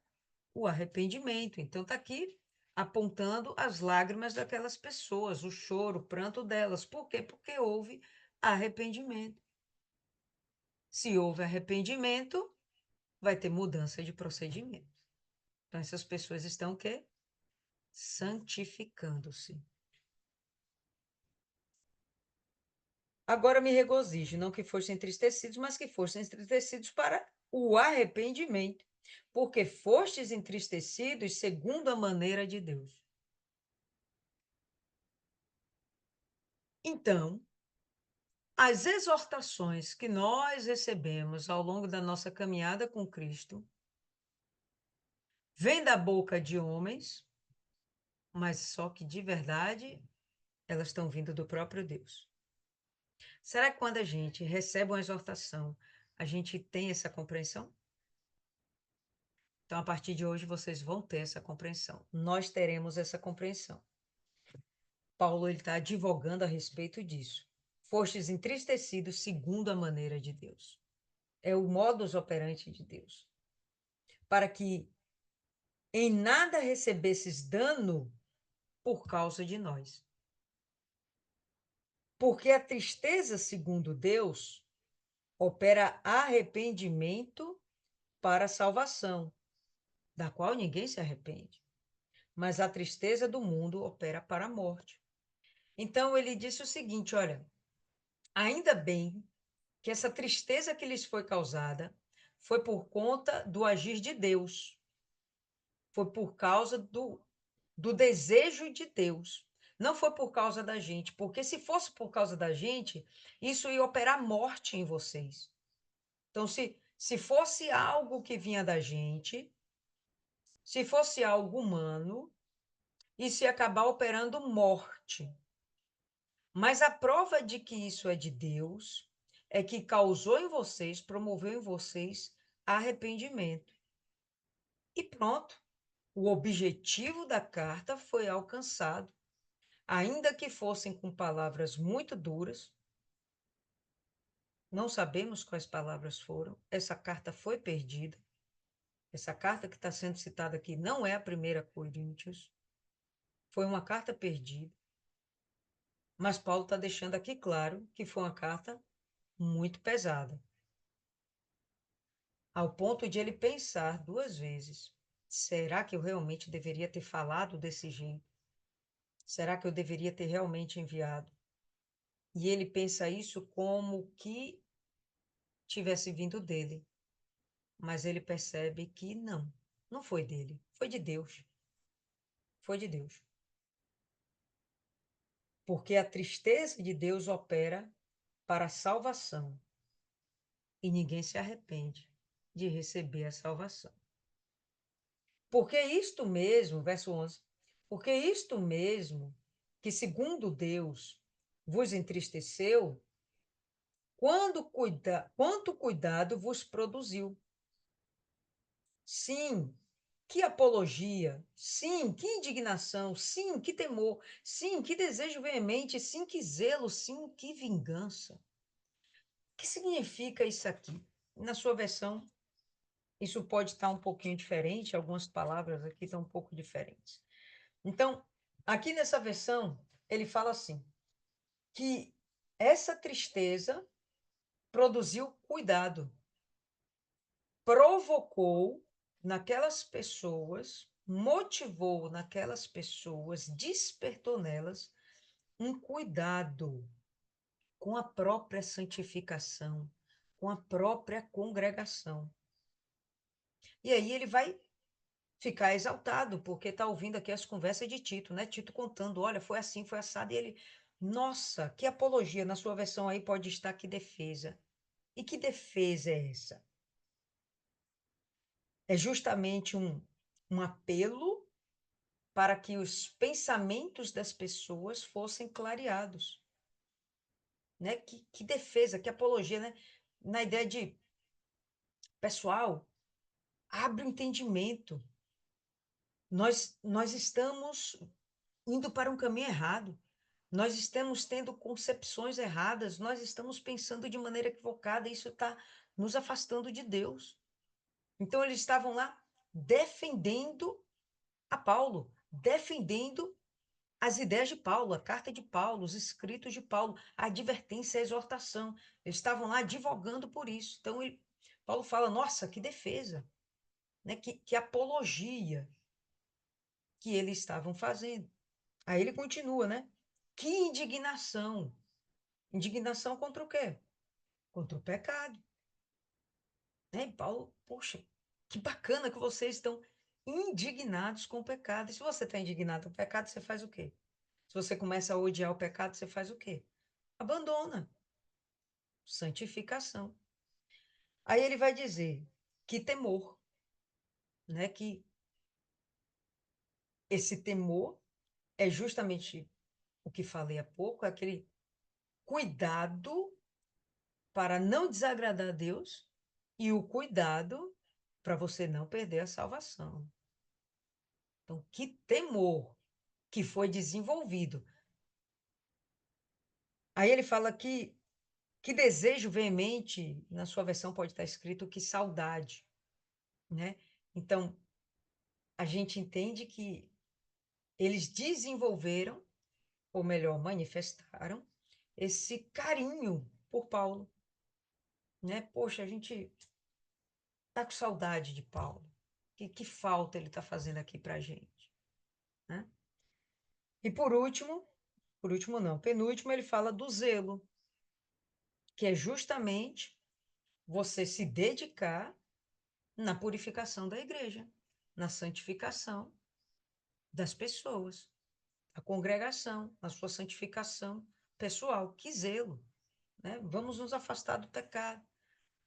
o arrependimento. Então, está aqui apontando as lágrimas daquelas pessoas, o choro, o pranto delas. Por quê? Porque houve arrependimento. Se houve arrependimento, vai ter mudança de procedimento. Então, essas pessoas estão o quê? Santificando-se. Agora me regozijo, não que fossem entristecidos, mas que fossem entristecidos para o arrependimento, porque fostes entristecidos segundo a maneira de Deus. Então, as exortações que nós recebemos ao longo da nossa caminhada com Cristo vêm da boca de homens, mas só que de verdade elas estão vindo do próprio Deus. Será que quando a gente recebe uma exortação, a gente tem essa compreensão? Então, a partir de hoje, vocês vão ter essa compreensão. Nós teremos essa compreensão. Paulo está advogando a respeito disso. Fostes entristecidos segundo a maneira de Deus. É o modus operandi de Deus. Para que em nada recebesses dano por causa de nós. Porque a tristeza, segundo Deus, opera arrependimento para a salvação, da qual ninguém se arrepende. Mas a tristeza do mundo opera para a morte. Então ele disse o seguinte: olha, ainda bem que essa tristeza que lhes foi causada foi por conta do agir de Deus, foi por causa do desejo de Deus. Não foi por causa da gente, porque se fosse por causa da gente, isso ia operar morte em vocês. Então, se fosse algo que vinha da gente, se fosse algo humano, isso ia acabar operando morte. Mas a prova de que isso é de Deus é que causou em vocês, promoveu em vocês arrependimento. E pronto, o objetivo da carta foi alcançado. Ainda que fossem com palavras muito duras, não sabemos quais palavras foram, essa carta foi perdida, Essa carta que está sendo citada aqui não é a primeira Coríntios, foi uma carta perdida, mas Paulo está deixando aqui claro que foi uma carta muito pesada, ao ponto de ele pensar duas vezes: será que eu realmente deveria ter falado desse jeito? Será que eu deveria ter realmente enviado? E ele pensa isso como que tivesse vindo dele, mas ele percebe que não, não foi dele, foi de Deus, foi de Deus. Porque a tristeza de Deus opera para a salvação e ninguém se arrepende de receber a salvação. Porque isto mesmo, verso 11, porque isto mesmo que segundo Deus vos entristeceu, quanto cuidado vos produziu. Sim, que apologia, sim, que indignação, sim, que temor, sim, que desejo veemente, sim, que zelo, sim, que vingança. O que significa isso aqui? Na sua versão, isso pode estar um pouquinho diferente, algumas palavras aqui estão um pouco diferentes. Então, aqui nessa versão, ele fala assim, que essa tristeza produziu cuidado, provocou naquelas pessoas, motivou naquelas pessoas, despertou nelas um cuidado com a própria santificação, com a própria congregação. E aí ele vai ficar exaltado, porque está ouvindo aqui as conversas de Tito, né? Tito contando, olha, foi assim, foi assado, e ele, nossa, que apologia, na sua versão aí pode estar que defesa. E que defesa é essa? É justamente um apelo para que os pensamentos das pessoas fossem clareados, né? Que defesa, que apologia, né? Na ideia de, pessoal, abre o entendimento. Nós estamos indo para um caminho errado. Nós estamos tendo concepções erradas, nós estamos pensando de maneira equivocada, e isso está nos afastando de Deus. Então, eles estavam lá defendendo a Paulo, defendendo as ideias de Paulo, a carta de Paulo, os escritos de Paulo, a advertência, a exortação. Eles estavam lá advogando por isso. Então, Paulo fala, nossa, que defesa, né? Que apologia que eles estavam fazendo. Aí ele continua, né? Que indignação. Indignação contra o quê? Contra o pecado. Né? E Paulo, poxa, que bacana que vocês estão indignados com o pecado. E se você está indignado com o pecado, você faz o quê? Se você começa a odiar o pecado, você faz o quê? Abandona. Santificação. Aí ele vai dizer que temor, né? Que esse temor é justamente o que falei há pouco, é aquele cuidado para não desagradar a Deus e o cuidado para você não perder a salvação. Então, que temor que foi desenvolvido. Aí ele fala que desejo veemente, na sua versão pode estar escrito que saudade, né? Então, a gente entende que eles desenvolveram, ou melhor, manifestaram, esse carinho por Paulo, né? Poxa, a gente tá com saudade de Paulo. Que falta ele está fazendo aqui para a gente, né? E por último não, penúltimo, ele fala do zelo, que é justamente você se dedicar na purificação da igreja, na santificação das pessoas, a congregação, na sua santificação pessoal. Que zelo, né? Vamos nos afastar do pecado,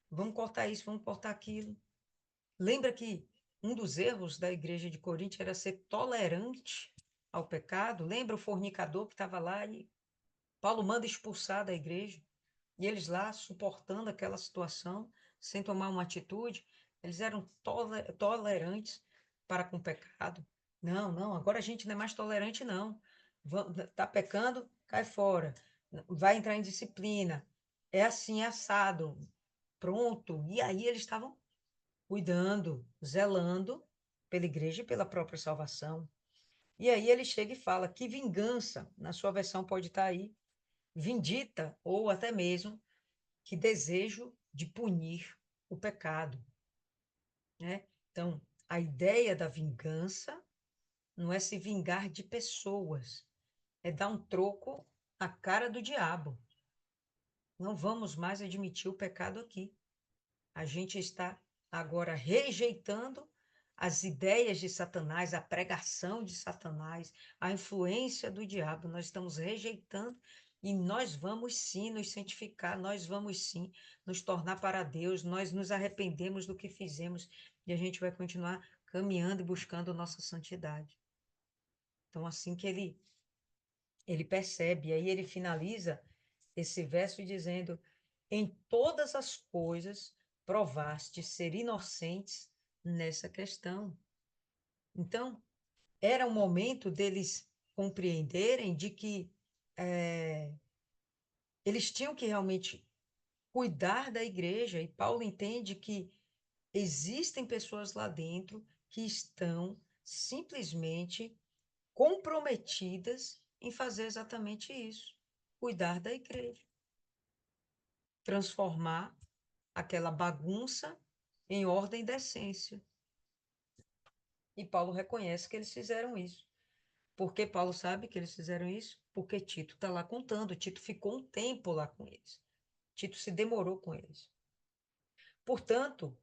vamos cortar isso, vamos cortar aquilo. Lembra que um dos erros da igreja de Corinto era ser tolerante ao pecado? Lembra o fornicador que estava lá e Paulo manda expulsar da igreja? E eles lá suportando aquela situação, sem tomar uma atitude, eles eram tolerantes para com o pecado. Não, não, agora a gente não é mais tolerante, não. Está pecando, cai fora. Vai entrar em disciplina. É assim, é assado. Pronto. E aí eles estavam cuidando, zelando pela igreja e pela própria salvação. E aí ele chega e fala que vingança, na sua versão pode estar aí, vindita, ou até mesmo que desejo de punir o pecado, né? Então, a ideia da vingança não é se vingar de pessoas, é dar um troco na cara do diabo. Não vamos mais admitir o pecado aqui. A gente está agora rejeitando as ideias de Satanás, a pregação de Satanás, a influência do diabo. Nós estamos rejeitando e nós vamos sim nos santificar, nós vamos sim nos tornar para Deus, nós nos arrependemos do que fizemos e a gente vai continuar caminhando e buscando nossa santidade. Então, assim que ele percebe, aí ele finaliza esse verso dizendo: em todas as coisas provaste ser inocentes nessa questão. Então, era o momento deles compreenderem de que eles tinham que realmente cuidar da igreja, e Paulo entende que existem pessoas lá dentro que estão simplesmente comprometidas em fazer exatamente isso, cuidar da igreja, transformar aquela bagunça em ordem e decência. E Paulo reconhece que eles fizeram isso. Por que Paulo sabe que eles fizeram isso? Porque Tito está lá contando. Tito ficou um tempo lá com eles. Tito se demorou com eles. Portanto,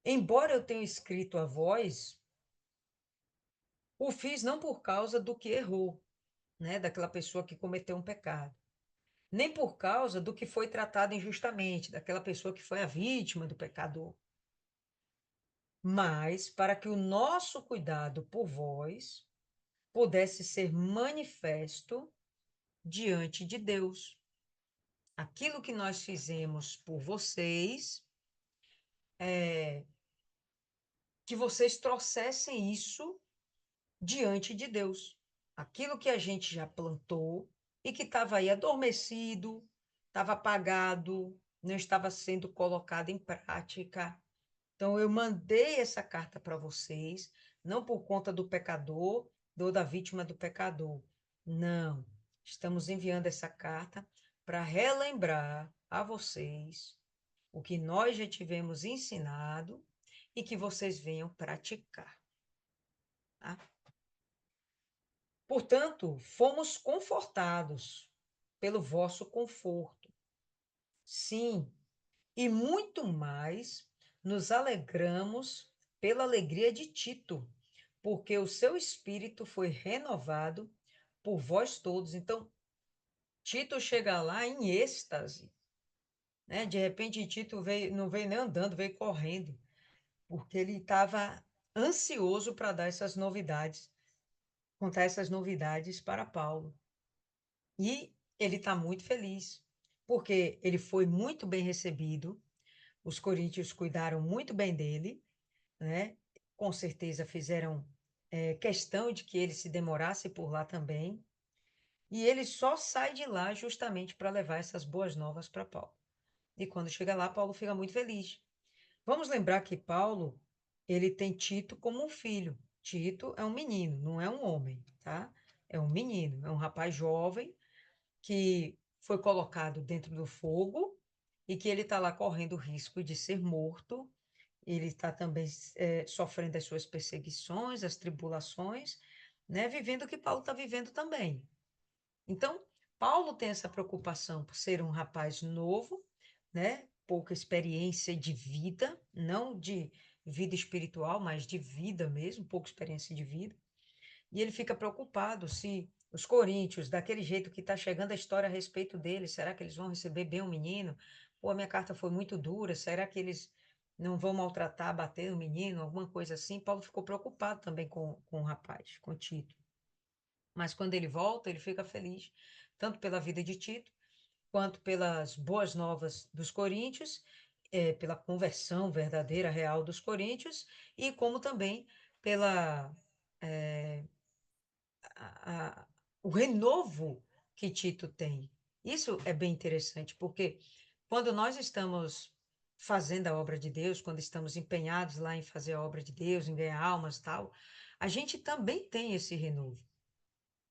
embora eu tenha escrito a vós, o fiz não por causa do que errou, né, daquela pessoa que cometeu um pecado, nem por causa do que foi tratado injustamente, daquela pessoa que foi a vítima do pecador, mas para que o nosso cuidado por vós pudesse ser manifesto diante de Deus. Aquilo que nós fizemos por vocês, que vocês trouxessem isso diante de Deus. Aquilo que a gente já plantou e que estava aí adormecido, estava apagado, não estava sendo colocado em prática. Então, eu mandei essa carta para vocês, não por conta do pecador ou da vítima do pecador. Não. Estamos enviando essa carta para relembrar a vocês o que nós já tivemos ensinado e que vocês venham praticar. Tá? Portanto, fomos confortados pelo vosso conforto. Sim, e muito mais nos alegramos pela alegria de Tito, porque o seu espírito foi renovado por vós todos. Então, Tito chega lá em êxtase, né? De repente, Tito veio, não veio nem andando, veio correndo, porque ele estava ansioso para dar essas novidades, contar essas novidades para Paulo. E ele está muito feliz, porque ele foi muito bem recebido, os coríntios cuidaram muito bem dele, né? Com certeza fizeram questão de que ele se demorasse por lá também, e ele só sai de lá justamente para levar essas boas novas para Paulo. E quando chega lá, Paulo fica muito feliz. Vamos lembrar que Paulo, ele tem Tito como um filho. Tito é um menino, não é um homem, tá? É um menino, é um rapaz jovem que foi colocado dentro do fogo e que ele está lá correndo o risco de ser morto. Ele está também sofrendo as suas perseguições, as tribulações, né? Vivendo o que Paulo está vivendo também. Então, Paulo tem essa preocupação por ser um rapaz novo, né? Pouca experiência de vida, não de vida espiritual, mas de vida mesmo, pouca experiência de vida. E ele fica preocupado se os coríntios, daquele jeito que está chegando a história a respeito deles, será que eles vão receber bem o menino? Pô, a minha carta foi muito dura, será que eles não vão maltratar, bater no menino, alguma coisa assim? Paulo ficou preocupado também com o rapaz, com Tito. Mas quando ele volta, ele fica feliz, tanto pela vida de Tito, quanto pelas boas novas dos coríntios, pela conversão verdadeira, real dos coríntios, e como também pela a- o renovo que Tito tem. Isso é bem interessante, porque quando nós estamos fazendo a obra de Deus, quando estamos empenhados lá em fazer a obra de Deus, em ganhar almas, tal, a gente também tem esse renovo,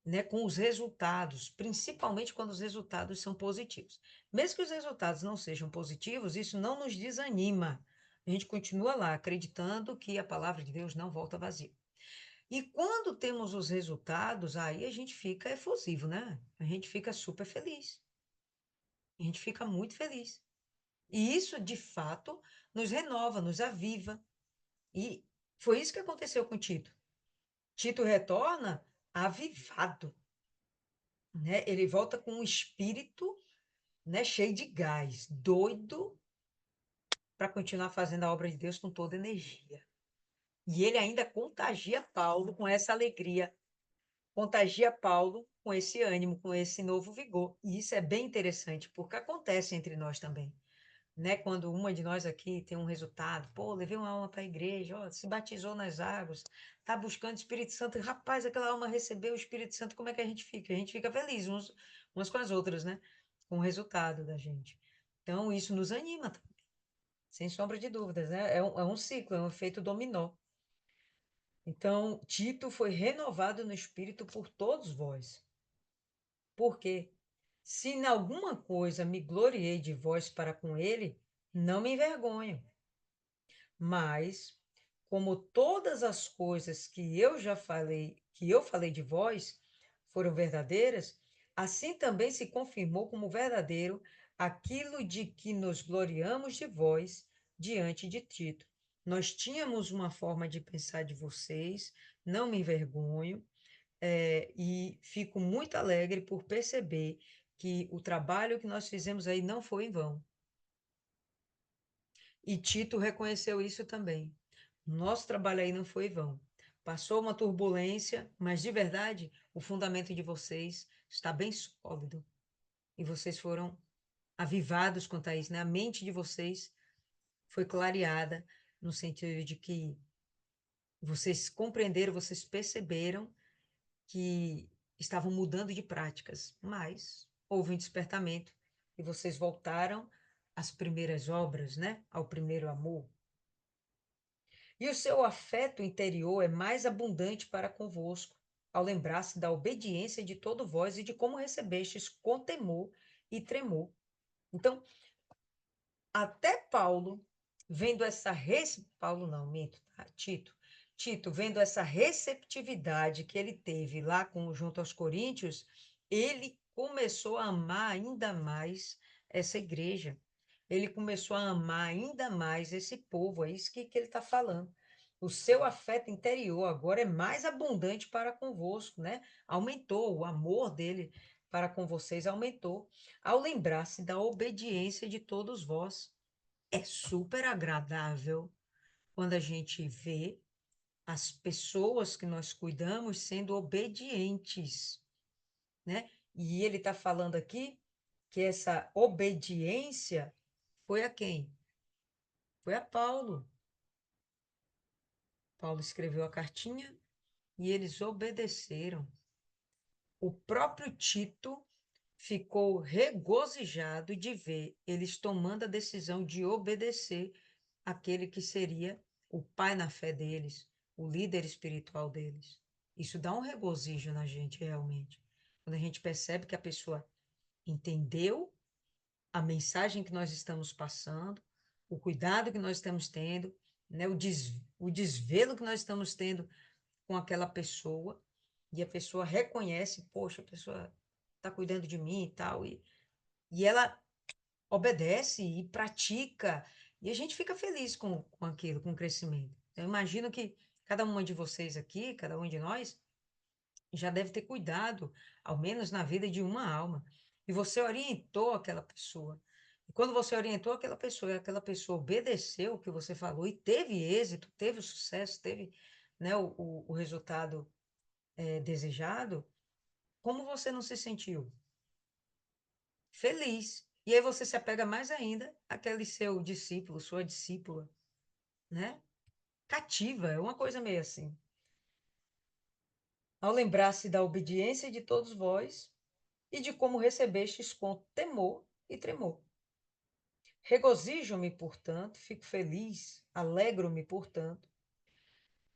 né, com os resultados, principalmente quando os resultados são positivos. Mesmo que os resultados não sejam positivos, isso não nos desanima. A gente continua lá acreditando que a palavra de Deus não volta vazia. E quando temos os resultados, aí a gente fica efusivo, né? A gente fica super feliz. A gente fica muito feliz. E isso, de fato, nos renova, nos aviva. E foi isso que aconteceu com Tito. Tito retorna avivado, né? Ele volta com um espírito, né, cheio de gás, doido para continuar fazendo a obra de Deus com toda energia. E ele ainda contagia Paulo com essa alegria, contagia Paulo com esse ânimo, com esse novo vigor. E isso é bem interessante, porque acontece entre nós também, né? Quando uma de nós aqui tem um resultado, pô, levei uma alma para a igreja, ó, se batizou nas águas, tá buscando o Espírito Santo, rapaz, aquela alma recebeu o Espírito Santo, como é que a gente fica? A gente fica feliz umas com as outras, né? Com o resultado da gente. Então, isso nos anima, sem sombra de dúvidas, né? É um ciclo, é um efeito dominó. Então, Tito foi renovado no Espírito por todos vós. Por quê? Se em alguma coisa me gloriei de vós para com ele, não me envergonho. Mas, como todas as coisas que eu falei de vós, foram verdadeiras, assim também se confirmou como verdadeiro aquilo de que nos gloriamos de vós diante de Tito. Nós tínhamos uma forma de pensar de vocês, não me envergonho, e fico muito alegre por perceber que o trabalho que nós fizemos aí não foi em vão. E Tito reconheceu isso também. Nosso trabalho aí não foi em vão. Passou uma turbulência, mas de verdade, o fundamento de vocês está bem sólido. E vocês foram avivados quanto a isso, né? A mente de vocês foi clareada no sentido de que vocês compreenderam, vocês perceberam que estavam mudando de práticas, mas houve um despertamento e vocês voltaram às primeiras obras, né? Ao primeiro amor. E o seu afeto interior é mais abundante para convosco, ao lembrar-se da obediência de todo vós e de como recebestes com temor e tremor. Então, até Paulo, vendo essa Paulo não, minto, tá? Tito, vendo essa receptividade que ele teve lá junto aos coríntios, ele começou a amar ainda mais essa igreja. Ele começou a amar ainda mais esse povo, é isso que ele está falando. O seu afeto interior agora é mais abundante para convosco, né? Aumentou, o amor dele para com vocês aumentou, ao lembrar-se da obediência de todos vós. É super agradável quando a gente vê as pessoas que nós cuidamos sendo obedientes, né? E ele está falando aqui que essa obediência foi a quem? Foi a Paulo. Paulo escreveu a cartinha e eles obedeceram. O próprio Tito ficou regozijado de ver eles tomando a decisão de obedecer aquele que seria o pai na fé deles, o líder espiritual deles. Isso dá um regozijo na gente, realmente. Quando a gente percebe que a pessoa entendeu a mensagem que nós estamos passando, o cuidado que nós estamos tendo, né, o desvelo que nós estamos tendo com aquela pessoa, e a pessoa reconhece, poxa, a pessoa está cuidando de mim e tal, e ela obedece e pratica, e a gente fica feliz com aquilo, com o crescimento. Eu imagino que cada uma de vocês aqui, cada um de nós, já deve ter cuidado, ao menos na vida de uma alma. E você orientou aquela pessoa. E quando você orientou aquela pessoa e aquela pessoa obedeceu o que você falou e teve êxito, teve o sucesso, teve, né, o resultado desejado, como você não se sentiu? Feliz. E aí você se apega mais ainda àquele seu discípulo, sua discípula, né? Cativa, é uma coisa meio assim. Ao lembrar-se da obediência de todos vós e de como recebestes com temor e tremor. Regozijo-me, portanto, fico feliz, alegro-me, portanto,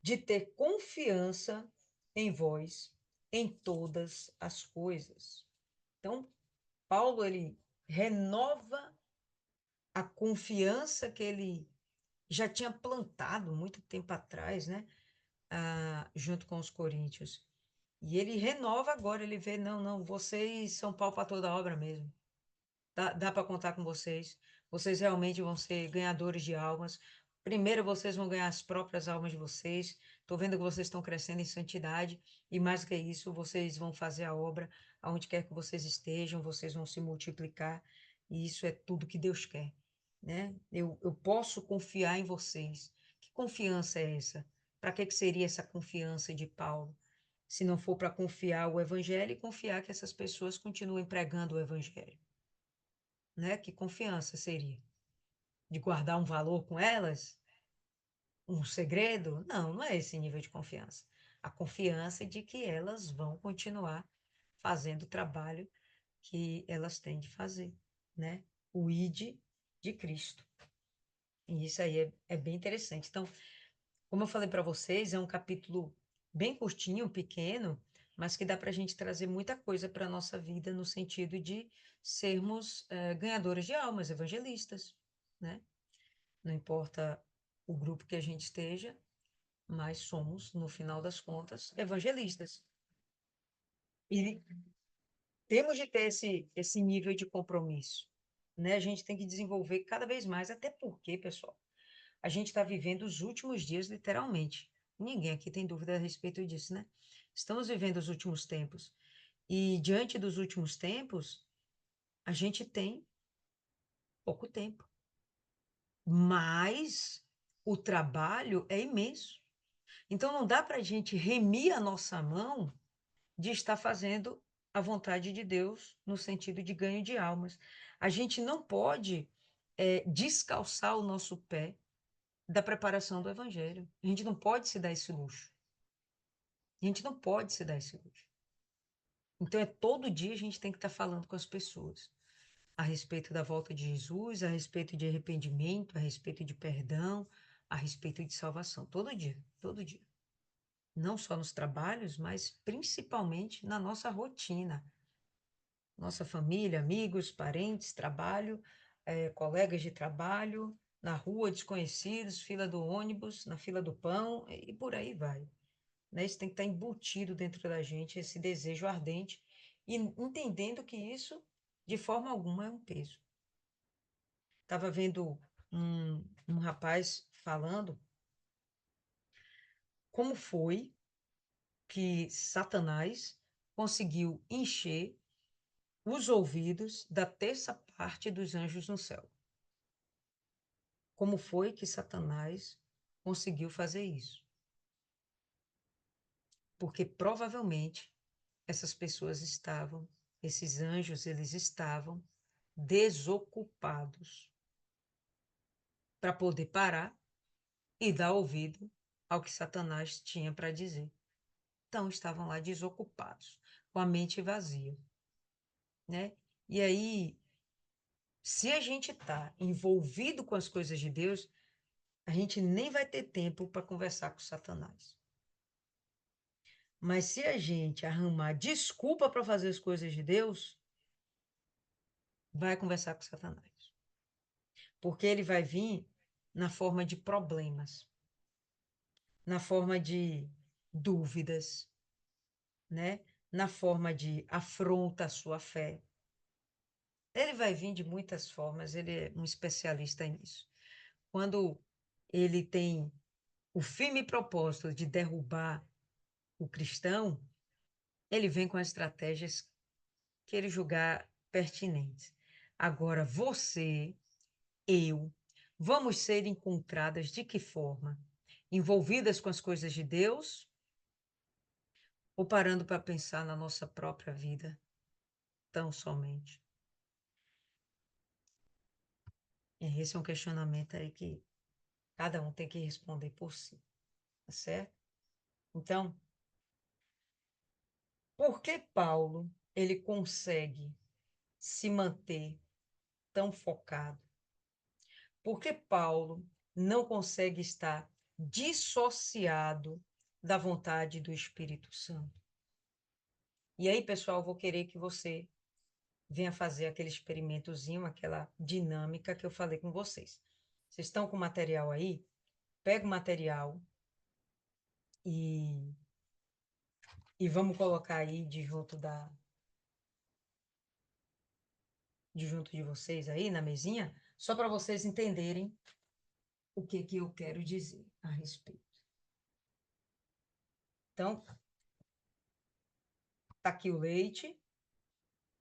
de ter confiança em vós em todas as coisas. Então, Paulo, ele renova a confiança que ele já tinha plantado muito tempo atrás, né? Junto com os coríntios. E ele renova agora, ele vê, não, não, vocês são pau para toda obra mesmo. Dá para contar com vocês. Vocês realmente vão ser ganhadores de almas. Primeiro, vocês vão ganhar as próprias almas de vocês. Estou vendo que vocês estão crescendo em santidade. E mais que isso, vocês vão fazer a obra aonde quer que vocês estejam. Vocês vão se multiplicar. E isso é tudo que Deus quer, né? Eu posso confiar em vocês. Que confiança é essa? Para que seria essa confiança de Paulo? Se não for para confiar o evangelho e confiar que essas pessoas continuem pregando o evangelho, né? Que confiança seria? De guardar um valor com elas? Um segredo? Não, não é esse nível de confiança. A confiança de que elas vão continuar fazendo o trabalho que elas têm de fazer, né? O ID de Cristo. E isso aí é bem interessante. Então, como eu falei para vocês, é um capítulo bem curtinho, pequeno, mas que dá para a gente trazer muita coisa para a nossa vida no sentido de sermos ganhadores de almas, evangelistas, né? Não importa o grupo que a gente esteja, mas somos, no final das contas, evangelistas. E temos de ter esse nível de compromisso, né? A gente tem que desenvolver cada vez mais, até porque, pessoal, a gente está vivendo os últimos dias, literalmente. Ninguém aqui tem dúvida a respeito disso, né? Estamos vivendo os últimos tempos. E diante dos últimos tempos, a gente tem pouco tempo. Mas o trabalho é imenso. Então, não dá para a gente remir a nossa mão de estar fazendo a vontade de Deus no sentido de ganho de almas. A gente não pode descalçar o nosso pé da preparação do evangelho. A gente não pode se dar esse luxo. A gente não pode se dar esse luxo. Então, todo dia a gente tem que estar falando com as pessoas a respeito da volta de Jesus, a respeito de arrependimento, a respeito de perdão, a respeito de salvação. Todo dia, todo dia. Não só nos trabalhos, mas principalmente na nossa rotina. Nossa família, amigos, parentes, trabalho, colegas de trabalho, na rua, desconhecidos, fila do ônibus, na fila do pão, e por aí vai, né? Isso tem que estar embutido dentro da gente, esse desejo ardente, e entendendo que isso, de forma alguma, é um peso. Estava vendo um rapaz falando como foi que Satanás conseguiu encher os ouvidos da terça parte dos anjos no céu. Como foi que Satanás conseguiu fazer isso? Porque provavelmente essas pessoas estavam, esses anjos, eles estavam desocupados para poder parar e dar ouvido ao que Satanás tinha para dizer. Então estavam lá desocupados, com a mente vazia, né? E aí, se a gente está envolvido com as coisas de Deus, a gente nem vai ter tempo para conversar com Satanás. Mas se a gente arrumar desculpa para fazer as coisas de Deus, vai conversar com Satanás. Porque ele vai vir na forma de problemas, na forma de dúvidas, né? Na forma de afronta à sua fé. Ele vai vir de muitas formas, ele é um especialista nisso. Quando ele tem o firme propósito de derrubar o cristão, ele vem com estratégias que ele julgar pertinentes. Agora, você, eu, vamos ser encontradas de que forma? Envolvidas com as coisas de Deus ou parando para pensar na nossa própria vida, tão somente? Esse é um questionamento aí que cada um tem que responder por si, tá certo? Então, por que Paulo ele consegue se manter tão focado? Porque Paulo não consegue estar dissociado da vontade do Espírito Santo. E aí, pessoal, eu vou querer que você venha fazer aquele experimentozinho, aquela dinâmica que eu falei com vocês. Vocês estão com o material aí? Pega o material e, e vamos colocar aí de junto de vocês aí na mesinha, só para vocês entenderem o que que eu quero dizer a respeito. Então, tá aqui o leite.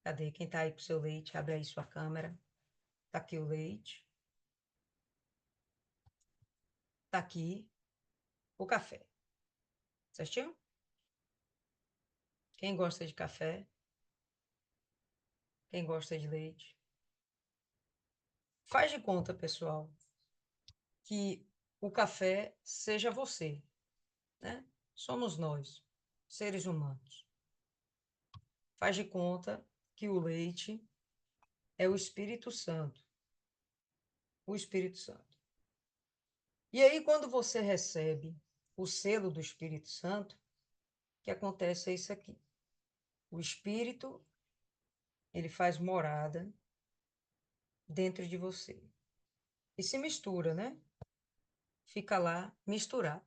Cadê? Quem tá aí com o seu leite? Abre aí sua câmera. Tá aqui o leite. Tá aqui o café. Certinho? Quem gosta de café? Quem gosta de leite? Faz de conta, pessoal, que o café seja você, né? Somos nós, seres humanos. Faz de conta que o leite é o Espírito Santo. O Espírito Santo. E aí, quando você recebe o selo do Espírito Santo, o que acontece é isso aqui. O Espírito, ele faz morada dentro de você. E se mistura, né? Fica lá misturado.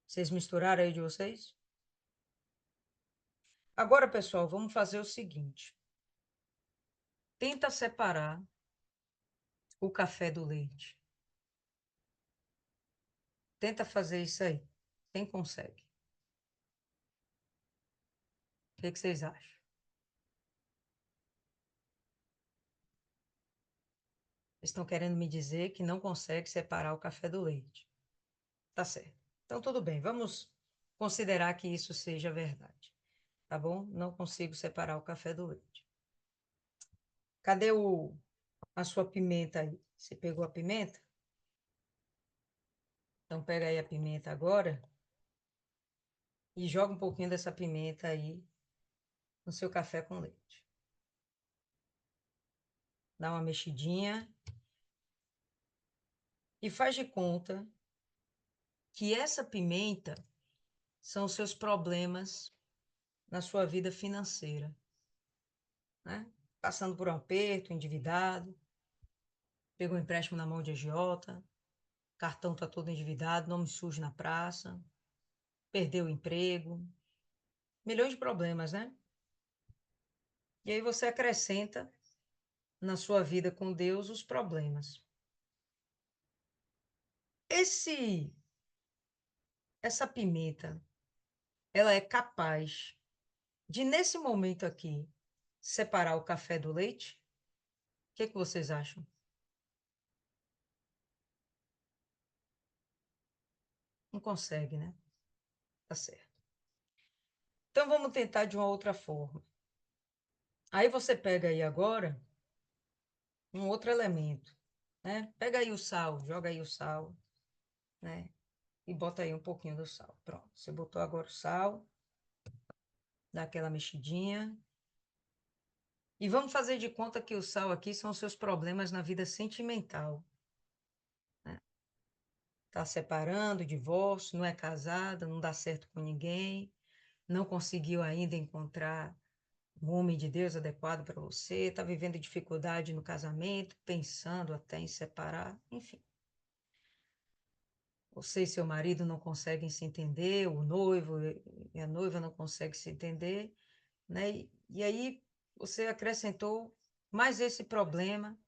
Vocês misturaram aí de vocês? Agora, pessoal, vamos fazer o seguinte. Tenta separar o café do leite. Tenta fazer isso aí. Quem consegue? O que que vocês acham? Vocês estão querendo me dizer que não consegue separar o café do leite. Tá certo. Então, tudo bem. Vamos considerar que isso seja verdade. Tá bom? Não consigo separar o café do leite. Cadê a sua pimenta aí? Você pegou a pimenta? Então, pega aí a pimenta agora e joga um pouquinho dessa pimenta aí no seu café com leite. Dá uma mexidinha e faz de conta que essa pimenta são os seus problemas na sua vida financeira, né? Passando por um aperto, endividado, pegou um empréstimo na mão de agiota, cartão está todo endividado, nome sujo na praça, perdeu o emprego, milhões de problemas, né? E aí você acrescenta na sua vida com Deus os problemas. Essa pimenta, ela é capaz de, nesse momento aqui, separar o café do leite? O que que vocês acham? Não consegue, né? Tá certo. Então vamos tentar de uma outra forma. Aí você pega aí agora um outro elemento, né? Pega aí o sal, joga aí o sal, né? E bota aí um pouquinho do sal. Pronto, você botou agora o sal, dá aquela mexidinha. E vamos fazer de conta que o sal aqui são os seus problemas na vida sentimental, né? Tá separando, divórcio, não é casada, não dá certo com ninguém, não conseguiu ainda encontrar um homem de Deus adequado para você, está vivendo dificuldade no casamento, pensando até em separar, enfim. Você e seu marido não conseguem se entender, o noivo e a noiva não conseguem se entender, né? E aí você acrescentou mais esse problema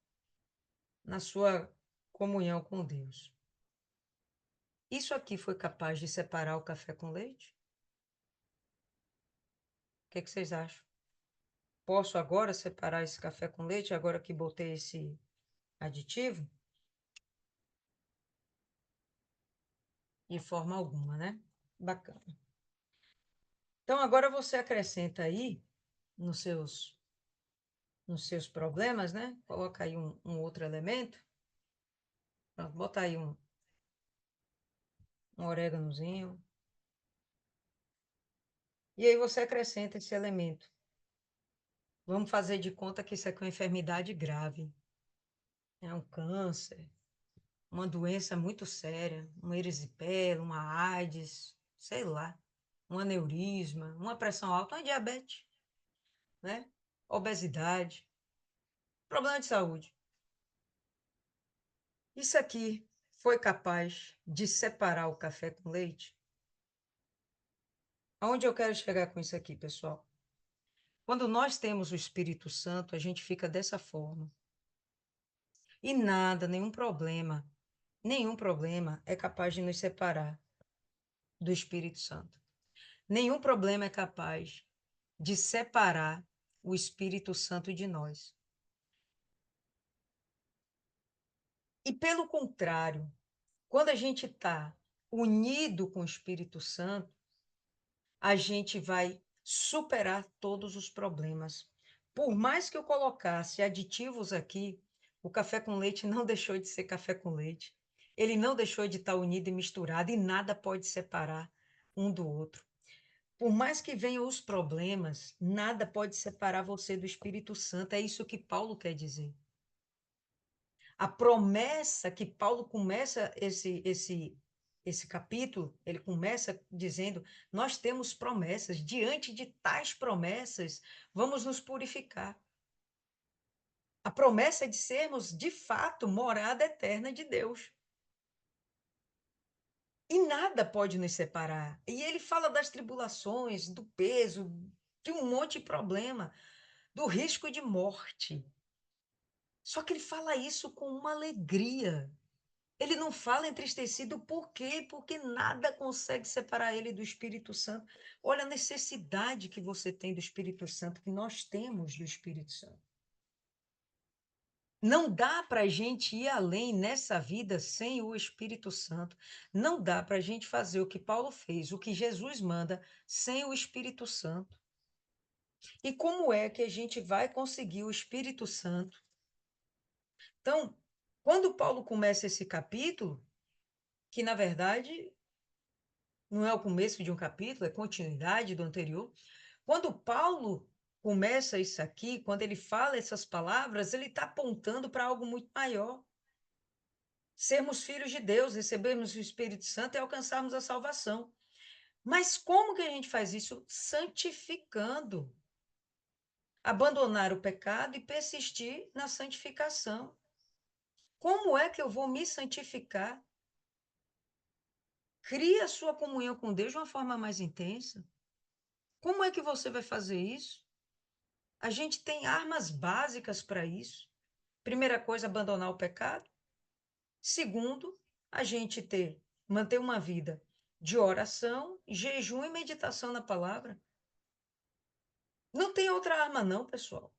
na sua comunhão com Deus. Isso aqui foi capaz de separar o café com leite? O que que vocês acham? Posso agora separar esse café com leite, agora que botei esse aditivo? De forma alguma, né? Bacana. Então, agora você acrescenta aí nos seus problemas, né? Coloca aí um outro elemento. Pronto, bota aí um oréganozinho. E aí você acrescenta esse elemento. Vamos fazer de conta que isso aqui é uma enfermidade grave. é um câncer, uma doença muito séria, uma erisipela, uma AIDS, sei lá, um aneurisma, uma pressão alta, uma diabetes, né? Obesidade, problema de saúde. Isso aqui foi capaz de separar o café com leite? Aonde eu quero chegar com isso aqui, pessoal? Quando nós temos o Espírito Santo, a gente fica dessa forma. E nada, nenhum problema é capaz de nos separar do Espírito Santo. Nenhum problema é capaz de separar o Espírito Santo de nós. E pelo contrário, quando a gente está unido com o Espírito Santo, a gente vai superar todos os problemas. Por mais que eu colocasse aditivos aqui, o café com leite não deixou de ser café com leite. Ele não deixou de estar unido e misturado, e nada pode separar um do outro. Por mais que venham os problemas, nada pode separar você do Espírito Santo. É isso que Paulo quer dizer. A promessa que Paulo começa esse capítulo, ele começa dizendo: nós temos promessas, diante de tais promessas, vamos nos purificar. A promessa é de sermos, de fato, morada eterna de Deus. E nada pode nos separar. E ele fala das tribulações, do peso, de um monte de problema, do risco de morte. Só que ele fala isso com uma alegria. Ele não fala entristecido, por quê? Porque nada consegue separar ele do Espírito Santo. Olha a necessidade que você tem do Espírito Santo, que nós temos do Espírito Santo. Não dá para a gente ir além nessa vida sem o Espírito Santo. Não dá para a gente fazer o que Paulo fez, o que Jesus manda, sem o Espírito Santo. E como é que a gente vai conseguir o Espírito Santo? Então, quando Paulo começa esse capítulo, que na verdade não é o começo de um capítulo, é continuidade do anterior. Quando Paulo começa isso aqui, quando ele fala essas palavras, ele está apontando para algo muito maior. Sermos filhos de Deus, recebermos o Espírito Santo e alcançarmos a salvação. Mas como que a gente faz isso? Santificando. Abandonar o pecado e persistir na santificação. Como é que eu vou me santificar? Cria a sua comunhão com Deus de uma forma mais intensa. Como é que você vai fazer isso? A gente tem armas básicas para isso. Primeira coisa, abandonar o pecado. Segundo, a gente manter uma vida de oração, jejum e meditação na palavra. Não tem outra arma não, pessoal.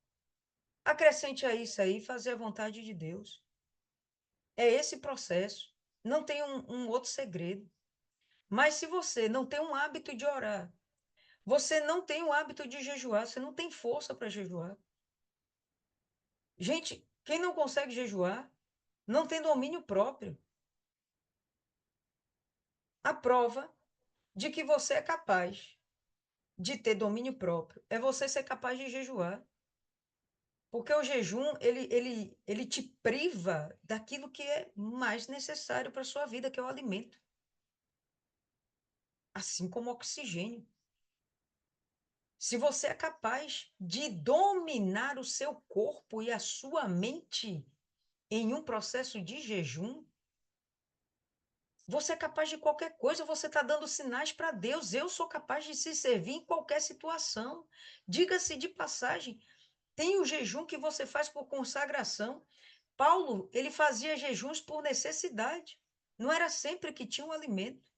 Acrescente a isso aí, fazer a vontade de Deus. É esse processo. Não tem um outro segredo. Mas se você não tem um hábito de orar, você não tem o hábito de jejuar, você não tem força para jejuar. Gente, quem não consegue jejuar, não tem domínio próprio. A prova de que você é capaz de ter domínio próprio é você ser capaz de jejuar. Porque o jejum, ele te priva daquilo que é mais necessário para a sua vida, que é o alimento. Assim como o oxigênio. Se você é capaz de dominar o seu corpo e a sua mente em um processo de jejum, você é capaz de qualquer coisa, você está dando sinais para Deus. Eu sou capaz de se servir em qualquer situação. Diga-se de passagem, tem o jejum que você faz por consagração. Paulo, ele fazia jejuns por necessidade. Não era sempre que tinha um alimento.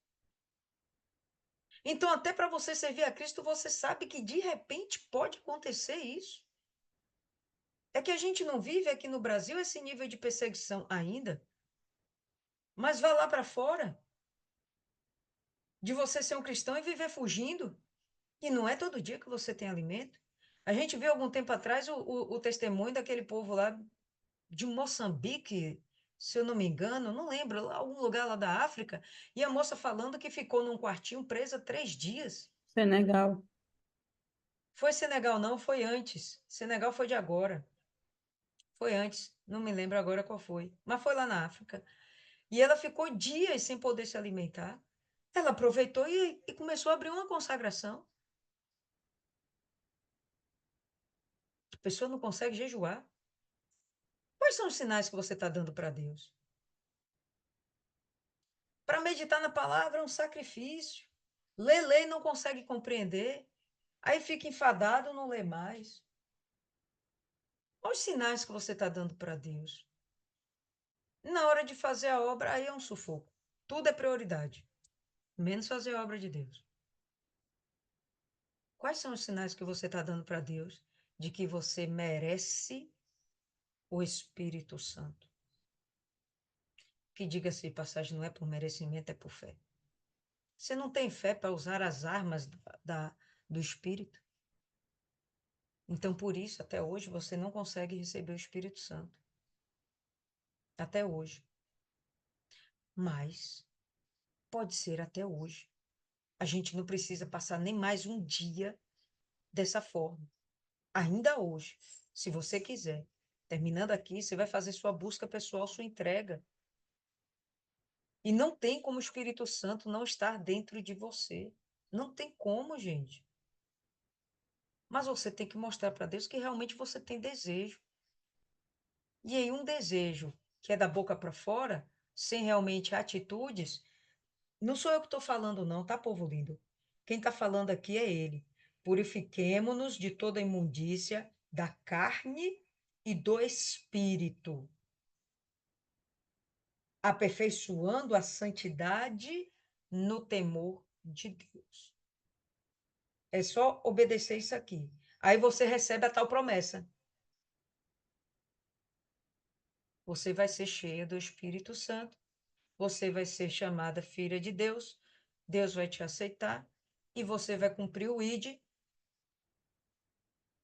Então, até para você servir a Cristo, você sabe que de repente pode acontecer isso. É que a gente não vive aqui no Brasil esse nível de perseguição ainda. Mas vá lá para fora, de você ser um cristão e viver fugindo. E não é todo dia que você tem alimento. A gente viu algum tempo atrás o testemunho daquele povo lá de Moçambique, se eu não me engano, não lembro, algum lugar lá da África, e a moça falando que ficou num quartinho presa 3 dias. Senegal. Foi Senegal, não, foi antes. Senegal foi de agora. Foi antes, não me lembro agora qual foi, mas foi lá na África. E ela ficou dias sem poder se alimentar. Ela aproveitou e começou a abrir uma consagração. A pessoa não consegue jejuar. Quais são os sinais que você está dando para Deus? Para meditar na palavra é um sacrifício. Lê e não consegue compreender. Aí fica enfadado, não lê mais. Quais os sinais que você está dando para Deus? Na hora de fazer a obra, aí é um sufoco. Tudo é prioridade, menos fazer a obra de Deus. Quais são os sinais que você está dando para Deus de que você merece o Espírito Santo? Que diga-se de passagem, não é por merecimento, é por fé. Você não tem fé para usar as armas do Espírito? Então, por isso, até hoje, você não consegue receber o Espírito Santo. Até hoje. Mas pode ser até hoje. A gente não precisa passar nem mais um dia dessa forma. Ainda hoje, se você quiser, terminando aqui, você vai fazer sua busca pessoal, sua entrega. E não tem como o Espírito Santo não estar dentro de você. Não tem como, gente. Mas você tem que mostrar para Deus que realmente você tem desejo. E aí, um desejo que é da boca para fora, sem realmente atitudes, não sou eu que estou falando, não, tá, povo lindo? Quem está falando aqui é ele. Purifiquemo-nos de toda imundícia da carne e do espírito, aperfeiçoando a santidade no temor de Deus. É só obedecer isso aqui. Aí você recebe a tal promessa. Você vai ser cheia do Espírito Santo, você vai ser chamada filha de Deus, Deus vai te aceitar e você vai cumprir o ID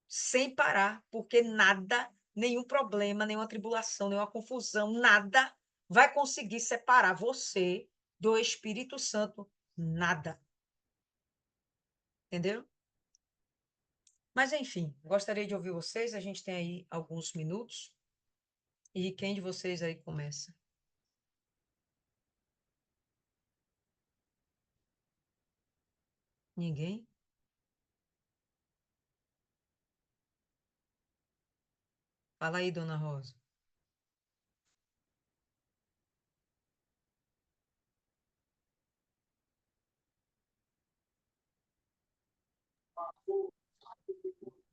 sem parar, porque nada, nenhum problema, nenhuma tribulação, nenhuma confusão, nada vai conseguir separar você do Espírito Santo. Nada. Entendeu? Mas, enfim, gostaria de ouvir vocês. A gente tem aí alguns minutos. E quem de vocês aí começa? Ninguém? Fala aí, dona Rosa.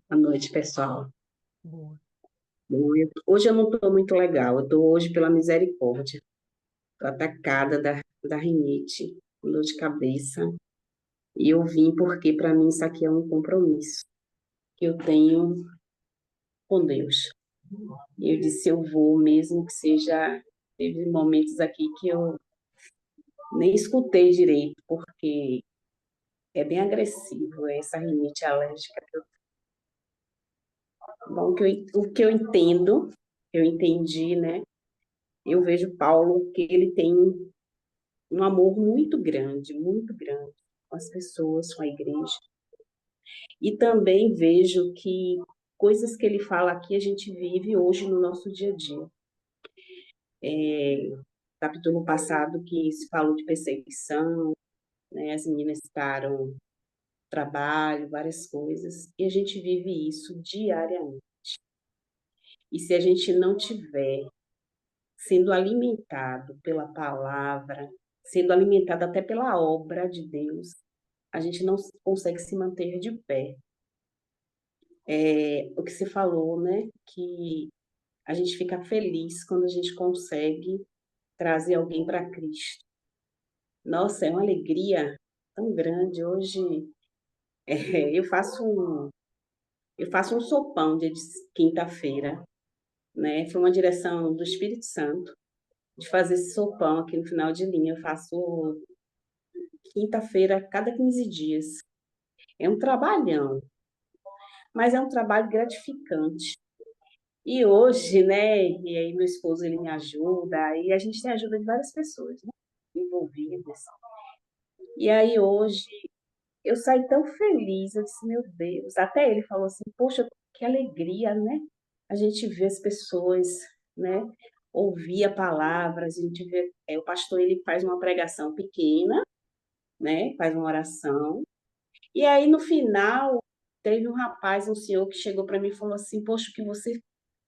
Boa noite, pessoal. Boa. Bom, hoje eu não estou muito legal. Eu estou hoje pela misericórdia. Estou atacada da rinite, com dor de cabeça. E eu vim porque, para mim, isso aqui é um compromisso que eu tenho com Deus. E eu disse, eu vou, mesmo que seja... Teve momentos aqui que eu nem escutei direito, porque é bem agressivo essa rinite alérgica que eu tenho. Bom, o que eu entendo, eu entendi, né? Eu vejo Paulo que ele tem um amor muito grande com as pessoas, com a igreja. E também vejo que coisas que ele fala aqui a gente vive hoje no nosso dia a dia. Capítulo passado que se falou de perseguição, né, as meninas citaram trabalho, várias coisas, e a gente vive isso diariamente. E se a gente não tiver sendo alimentado pela palavra, sendo alimentado até pela obra de Deus, a gente não consegue se manter de pé. O que você falou, né? Que a gente fica feliz quando a gente consegue trazer alguém para Cristo. Nossa, é uma alegria tão grande. Hoje eu faço um sopão dia de quinta-feira, né? Foi uma direção do Espírito Santo de fazer esse sopão aqui no final de linha. Eu faço quinta-feira, cada 15 dias. É um trabalhão, mas é um trabalho gratificante. E hoje, né, e aí meu esposo, ele me ajuda, e a gente tem a ajuda de várias pessoas, né, envolvidas. E aí hoje, eu saí tão feliz, eu disse, meu Deus, até ele falou assim, poxa, que alegria, né? a gente vê as pessoas, né? Ouvir a palavra, a gente vê, o pastor ele faz uma pregação pequena, né? Faz uma oração. E aí no final teve um rapaz, um senhor que chegou para mim e falou assim: "Poxa, o que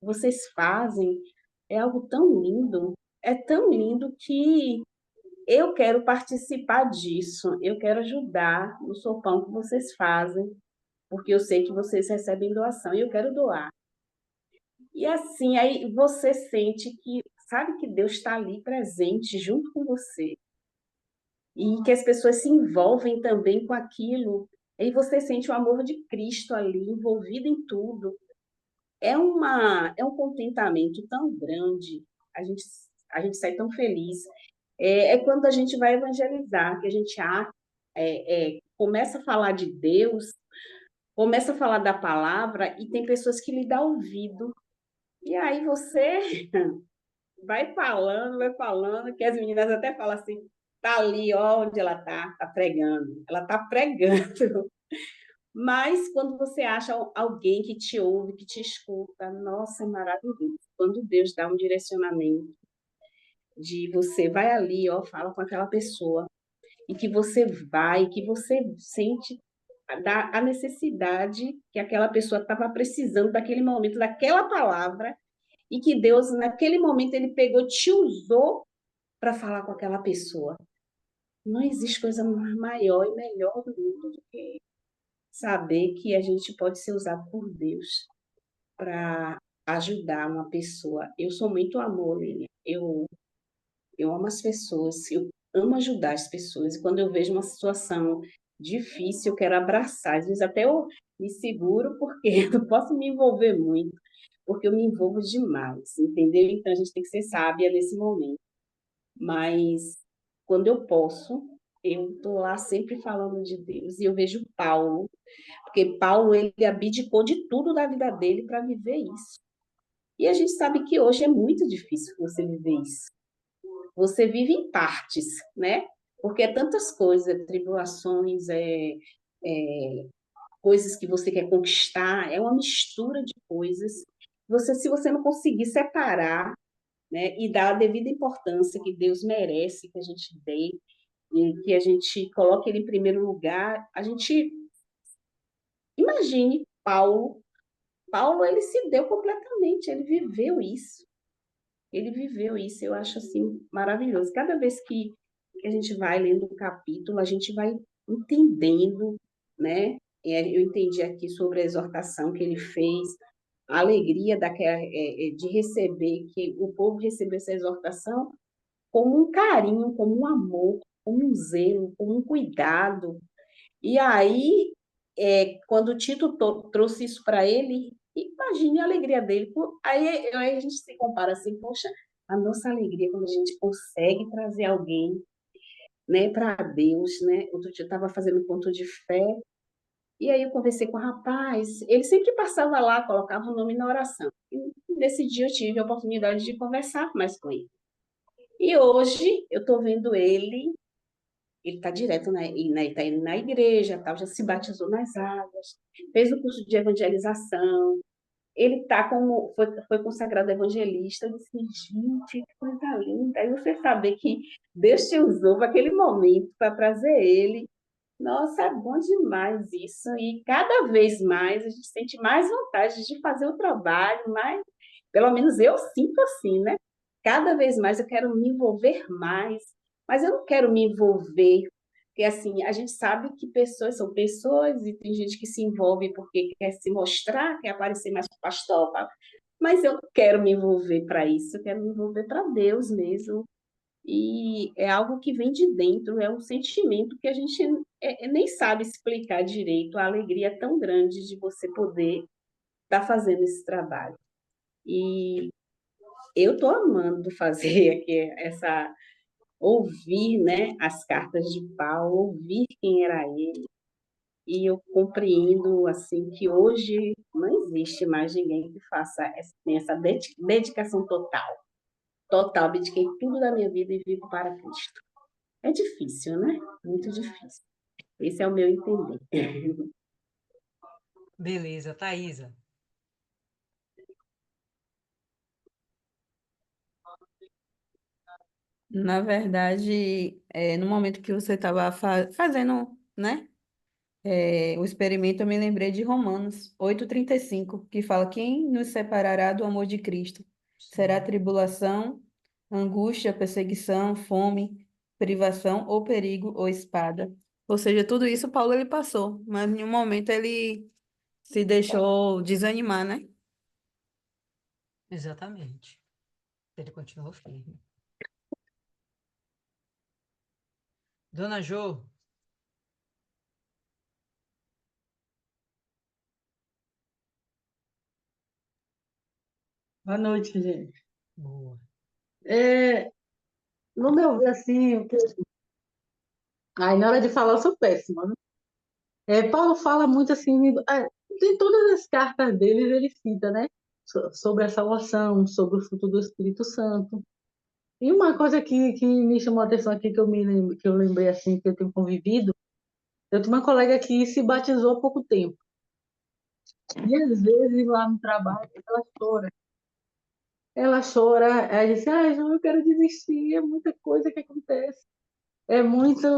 vocês fazem é algo tão lindo, é tão lindo que eu quero participar disso, eu quero ajudar no sopão que vocês fazem, porque eu sei que vocês recebem doação e eu quero doar". E assim, aí você sente que, sabe que Deus está ali presente junto com você, e que as pessoas se envolvem também com aquilo, e você sente o amor de Cristo ali envolvido em tudo. É um contentamento tão grande, a gente, a gente sai tão feliz. É quando a gente vai evangelizar, que a gente começa a falar de Deus, começa a falar da palavra, e tem pessoas que lhe dão ouvido. E aí você vai falando, que as meninas até falam assim, tá ali, ó, onde ela tá pregando. Ela tá pregando. Mas quando você acha alguém que te ouve, que te escuta, nossa, é maravilhoso. Quando Deus dá um direcionamento de você vai ali, ó, fala com aquela pessoa, e que você vai, que você sente a necessidade que aquela pessoa estava precisando daquele momento, daquela palavra, e que Deus, naquele momento, ele pegou, te usou para falar com aquela pessoa. Não existe coisa maior e melhor do mundo do que saber que a gente pode ser usado por Deus para ajudar uma pessoa. Eu sou muito amor, Lilian. Eu amo as pessoas, eu amo ajudar as pessoas. E quando eu vejo uma situação difícil, eu quero abraçar. Às vezes até eu me seguro, porque eu não posso me envolver muito, porque eu me envolvo demais, entendeu? Então a gente tem que ser sábia nesse momento. Mas quando eu posso, eu estou lá sempre falando de Deus. E eu vejo Paulo, porque Paulo ele abdicou de tudo da vida dele para viver isso. E a gente sabe que hoje é muito difícil você viver isso. Você vive em partes, né? Porque é tantas coisas, tribulações, coisas que você quer conquistar, é uma mistura de coisas. Se você não conseguir separar, né, e dar a devida importância que Deus merece que a gente dê, e que a gente coloque ele em primeiro lugar, a gente imagine Paulo. Paulo, ele se deu completamente, ele viveu isso. Ele viveu isso, eu acho assim maravilhoso. Cada vez que a gente vai lendo um capítulo, a gente vai entendendo, né? Eu entendi aqui sobre a exortação que ele fez, a alegria de receber, que o povo recebeu essa exortação como um carinho, como um amor, como um zelo, como um cuidado. E aí, quando o Tito trouxe isso para ele, imagine a alegria dele. Aí a gente se compara assim, poxa, a nossa alegria quando a gente consegue trazer alguém, né, para Deus, né? Outro dia eu estava fazendo um ponto de fé, e aí eu conversei com o rapaz, ele sempre passava lá, colocava o nome na oração. E nesse dia eu tive a oportunidade de conversar mais com ele. E hoje eu estou vendo ele está direto tá indo na igreja, tal, já se batizou nas águas, fez o curso de evangelização, ele foi consagrado evangelista. Eu disse, gente, que coisa linda. Aí você saber que Deus te usou para aquele momento, para trazer ele. Nossa, é bom demais isso. E cada vez mais a gente sente mais vontade de fazer o trabalho, mas pelo menos eu sinto assim, né? Cada vez mais eu quero me envolver mais, mas eu não quero me envolver, porque assim, a gente sabe que pessoas são pessoas e tem gente que se envolve porque quer se mostrar, quer aparecer mais para o pastor, mas eu não quero me envolver para isso, eu quero me envolver para Deus mesmo. E é algo que vem de dentro, é um sentimento que a gente nem sabe explicar direito, a alegria é tão grande de você poder estar fazendo esse trabalho. E eu estou amando fazer aqui ouvir, né, as cartas de Paulo, ouvir quem era ele, e eu compreendo assim que hoje não existe mais ninguém que tenha essa dedicação total. Total, abdiquei tudo da minha vida e vivo para Cristo. É difícil, né? Muito difícil. Esse é o meu entender. Beleza, Thaisa. Na verdade, no momento que você estava fazendo, né, o experimento, eu me lembrei de Romanos 8:35, que fala: Quem nos separará do amor de Cristo? Será Sim, tribulação, angústia, perseguição, fome, privação ou perigo ou espada? Ou seja, tudo isso Paulo ele passou, mas em nenhum momento ele se deixou desanimar, né? exatamente. Ele continuou firme. Dona Jo, Boa noite, gente. boa. É, no meu ver, assim, aí na hora de falar eu sou péssima, né? Paulo fala muito assim, em todas as cartas dele ele cita, né? Sobre a salvação, sobre o fruto do Espírito Santo. E uma coisa que me chamou a atenção aqui, que eu lembrei assim, que eu tenho convivido, eu tenho uma colega que se batizou há pouco tempo. E às vezes lá no trabalho ela chora. Ela chora, ela diz, João, eu quero desistir, é muita coisa que acontece. É muita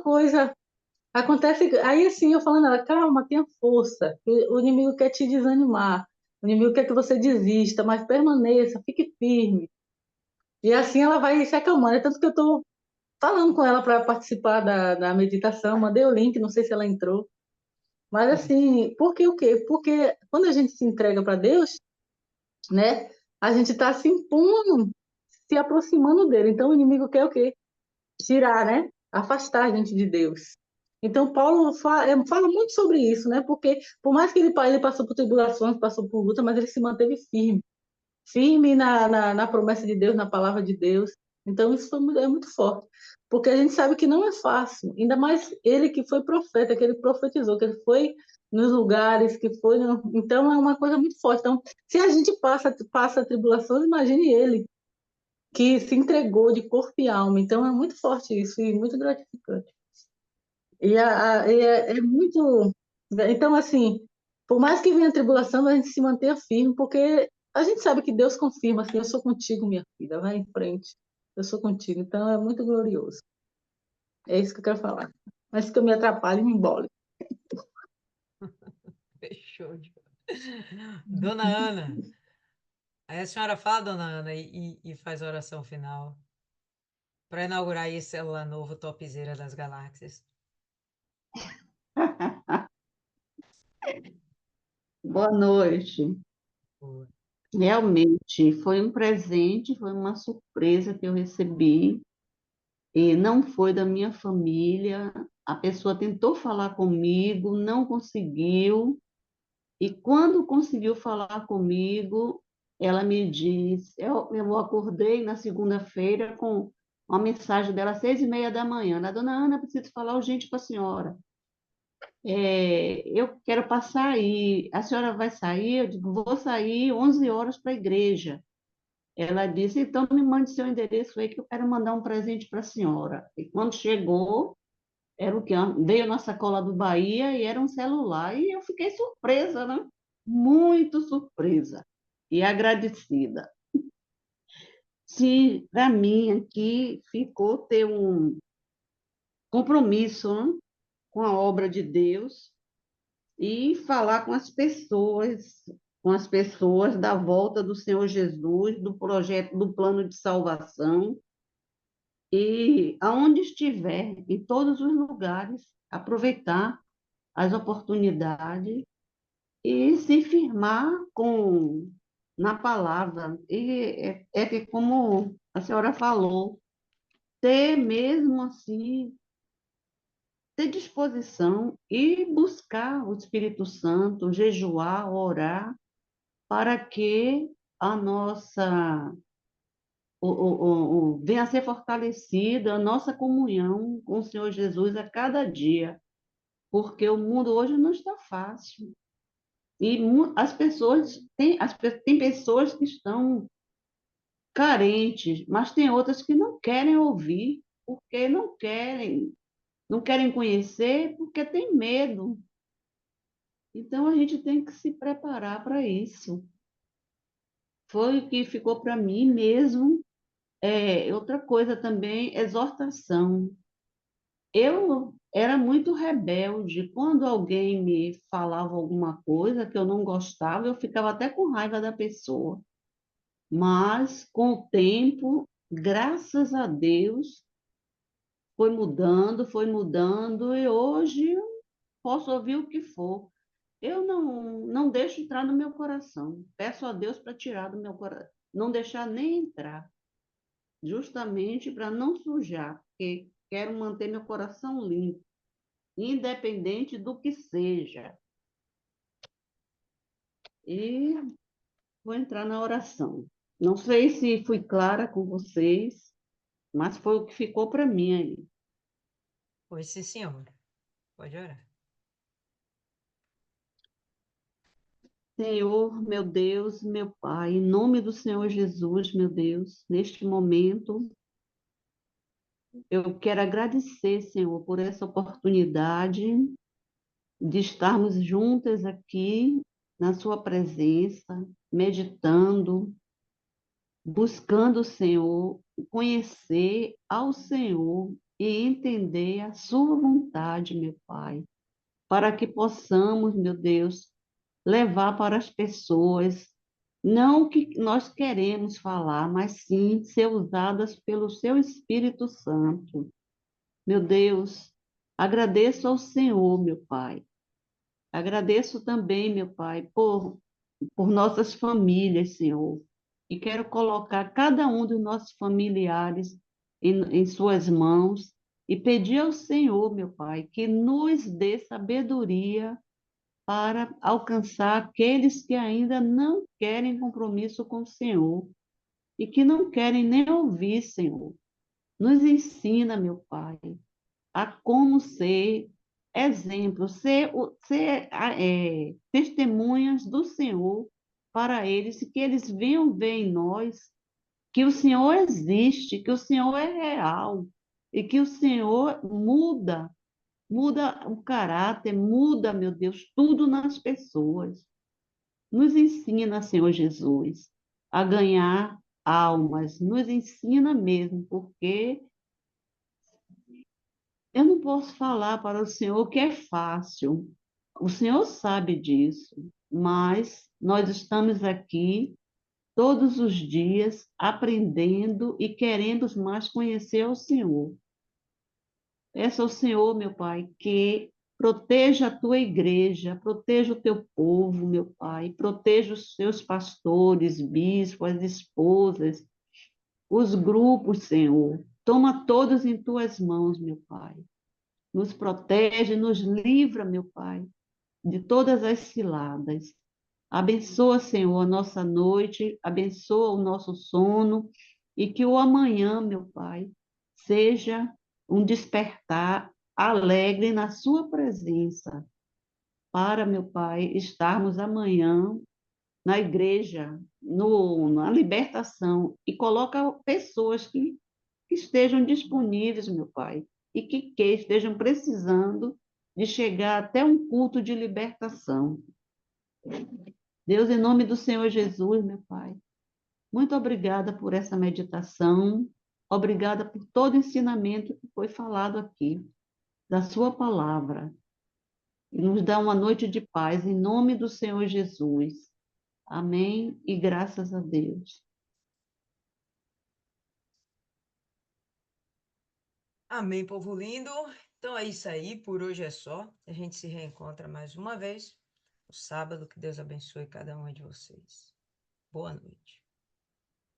coisa. Acontece, aí assim, eu falando, ela, calma, tenha força. O inimigo quer te desanimar. O inimigo quer que você desista, mas permaneça, fique firme. E assim ela vai se acalmando. É tanto que eu estou falando com ela para participar da meditação, mandei o link, não sei se ela entrou. Mas Sim, assim, por que o quê? Porque quando a gente se entrega para Deus, né, a gente está se impondo, se aproximando dele. Então o inimigo quer o quê? Tirar, né? Afastar a gente de Deus. Então, Paulo fala muito sobre isso, né? Porque, por mais que ele passou por tribulações, passou por luta, mas ele se manteve firme. Firme na promessa de Deus, na palavra de Deus. Então, isso é muito forte. Porque a gente sabe que não é fácil. Ainda mais ele que foi profeta, que ele profetizou, que ele foi nos lugares, que foi. Então, é uma coisa muito forte. Então, se a gente passa tribulações, imagine ele que se entregou de corpo e alma. Então é muito forte isso e muito gratificante. É muito. Então, assim, por mais que venha a tribulação, a gente se mantenha firme, porque a gente sabe que Deus confirma assim: eu sou contigo, minha filha, vai em frente, eu sou contigo. Então é muito glorioso. É isso que eu quero falar. Mas que eu me atrapalhe e me embole. fechou. Dona Ana, aí a senhora fala, Dona Ana, e faz a oração final para inaugurar esse celular novo, topzera das galáxias. Boa noite. Boa. Realmente foi um presente, foi uma surpresa que eu recebi, e não foi da minha família. A pessoa tentou falar comigo, não conseguiu, e quando conseguiu falar comigo, ela me disse: eu acordei na segunda-feira com uma mensagem dela às 6:30 da manhã. Dona Ana, preciso falar urgente com a senhora. Eu quero passar aí. A senhora vai sair? Eu digo, vou sair 11 horas para a igreja. Ela disse, então me mande seu endereço aí que eu quero mandar um presente para a senhora. E quando chegou, era o que veio na sacola do Bahia e era um celular. E eu fiquei surpresa, né? Muito surpresa e agradecida. Se para mim aqui ficou ter um compromisso, né, com a obra de Deus e falar com as pessoas da volta do Senhor Jesus, do projeto, do plano de salvação, e aonde estiver, em todos os lugares, aproveitar as oportunidades e se firmar na palavra. E é que, como a senhora falou, ter mesmo assim, ter disposição e buscar o Espírito Santo, jejuar, orar, para que a nossa venha a ser fortalecida a nossa comunhão com o Senhor Jesus a cada dia, porque o mundo hoje não está fácil. E as pessoas tem pessoas que estão carentes, mas tem outras que não querem ouvir, porque não querem conhecer, porque tem medo. Então a gente tem que se preparar para isso. Foi o que ficou para mim mesmo Outra coisa também, exortação. Eu era muito rebelde. Quando alguém me falava alguma coisa que eu não gostava, eu ficava até com raiva da pessoa. Mas, com o tempo, graças a Deus, foi mudando, e hoje eu posso ouvir o que for. Eu não deixo entrar no meu coração. Peço a Deus para tirar do meu coração, não deixar nem entrar, justamente para não sujar, porque quero manter meu coração limpo, independente do que seja. E vou entrar na oração. Não sei se fui clara com vocês, mas foi o que ficou para mim aí. Pois sim, senhor. Pode orar. Senhor, meu Deus, meu Pai, em nome do Senhor Jesus, meu Deus, neste momento, eu quero agradecer, Senhor, por essa oportunidade de estarmos juntas aqui na Sua presença, meditando, buscando o Senhor, conhecer ao Senhor e entender a Sua vontade, meu Pai, para que possamos, meu Deus, levar para as pessoas, não o que nós queremos falar, mas sim ser usadas pelo Seu Espírito Santo. Meu Deus, agradeço ao Senhor, meu Pai. Agradeço também, meu Pai, por nossas famílias, Senhor. E quero colocar cada um dos nossos familiares em Suas mãos e pedir ao Senhor, meu Pai, que nos dê sabedoria para alcançar aqueles que ainda não querem compromisso com o Senhor e que não querem nem ouvir, Senhor. Nos ensina, meu Pai, a como ser exemplo, ser testemunhas do Senhor para eles, e que eles venham ver em nós que o Senhor existe, que o Senhor é real e que o Senhor muda o caráter, muda, meu Deus, tudo nas pessoas. Nos ensina, Senhor Jesus, a ganhar almas, nos ensina mesmo, porque eu não posso falar para o Senhor que é fácil. O Senhor sabe disso, mas nós estamos aqui todos os dias aprendendo e querendo mais conhecer o Senhor. Peço ao Senhor, meu Pai, que proteja a tua igreja, proteja o teu povo, meu Pai, proteja os seus pastores, bispos, as esposas, os grupos, Senhor. Toma todos em tuas mãos, meu Pai. Nos protege, nos livra, meu Pai, de todas as ciladas. Abençoa, Senhor, a nossa noite, abençoa o nosso sono e que o amanhã, meu Pai, seja um despertar alegre na Sua presença, para, meu Pai, estarmos amanhã na igreja, na libertação, e coloca pessoas que estejam disponíveis, meu Pai, e que estejam precisando de chegar até um culto de libertação. Deus, em nome do Senhor Jesus, meu Pai, muito obrigada por essa meditação, obrigada por todo o ensinamento que foi falado aqui, da Sua palavra. E nos dá uma noite de paz, em nome do Senhor Jesus. Amém e graças a Deus. Amém, povo lindo. Então é isso aí, por hoje é só. A gente se reencontra mais uma vez no sábado. Que Deus abençoe cada um de vocês. Boa noite.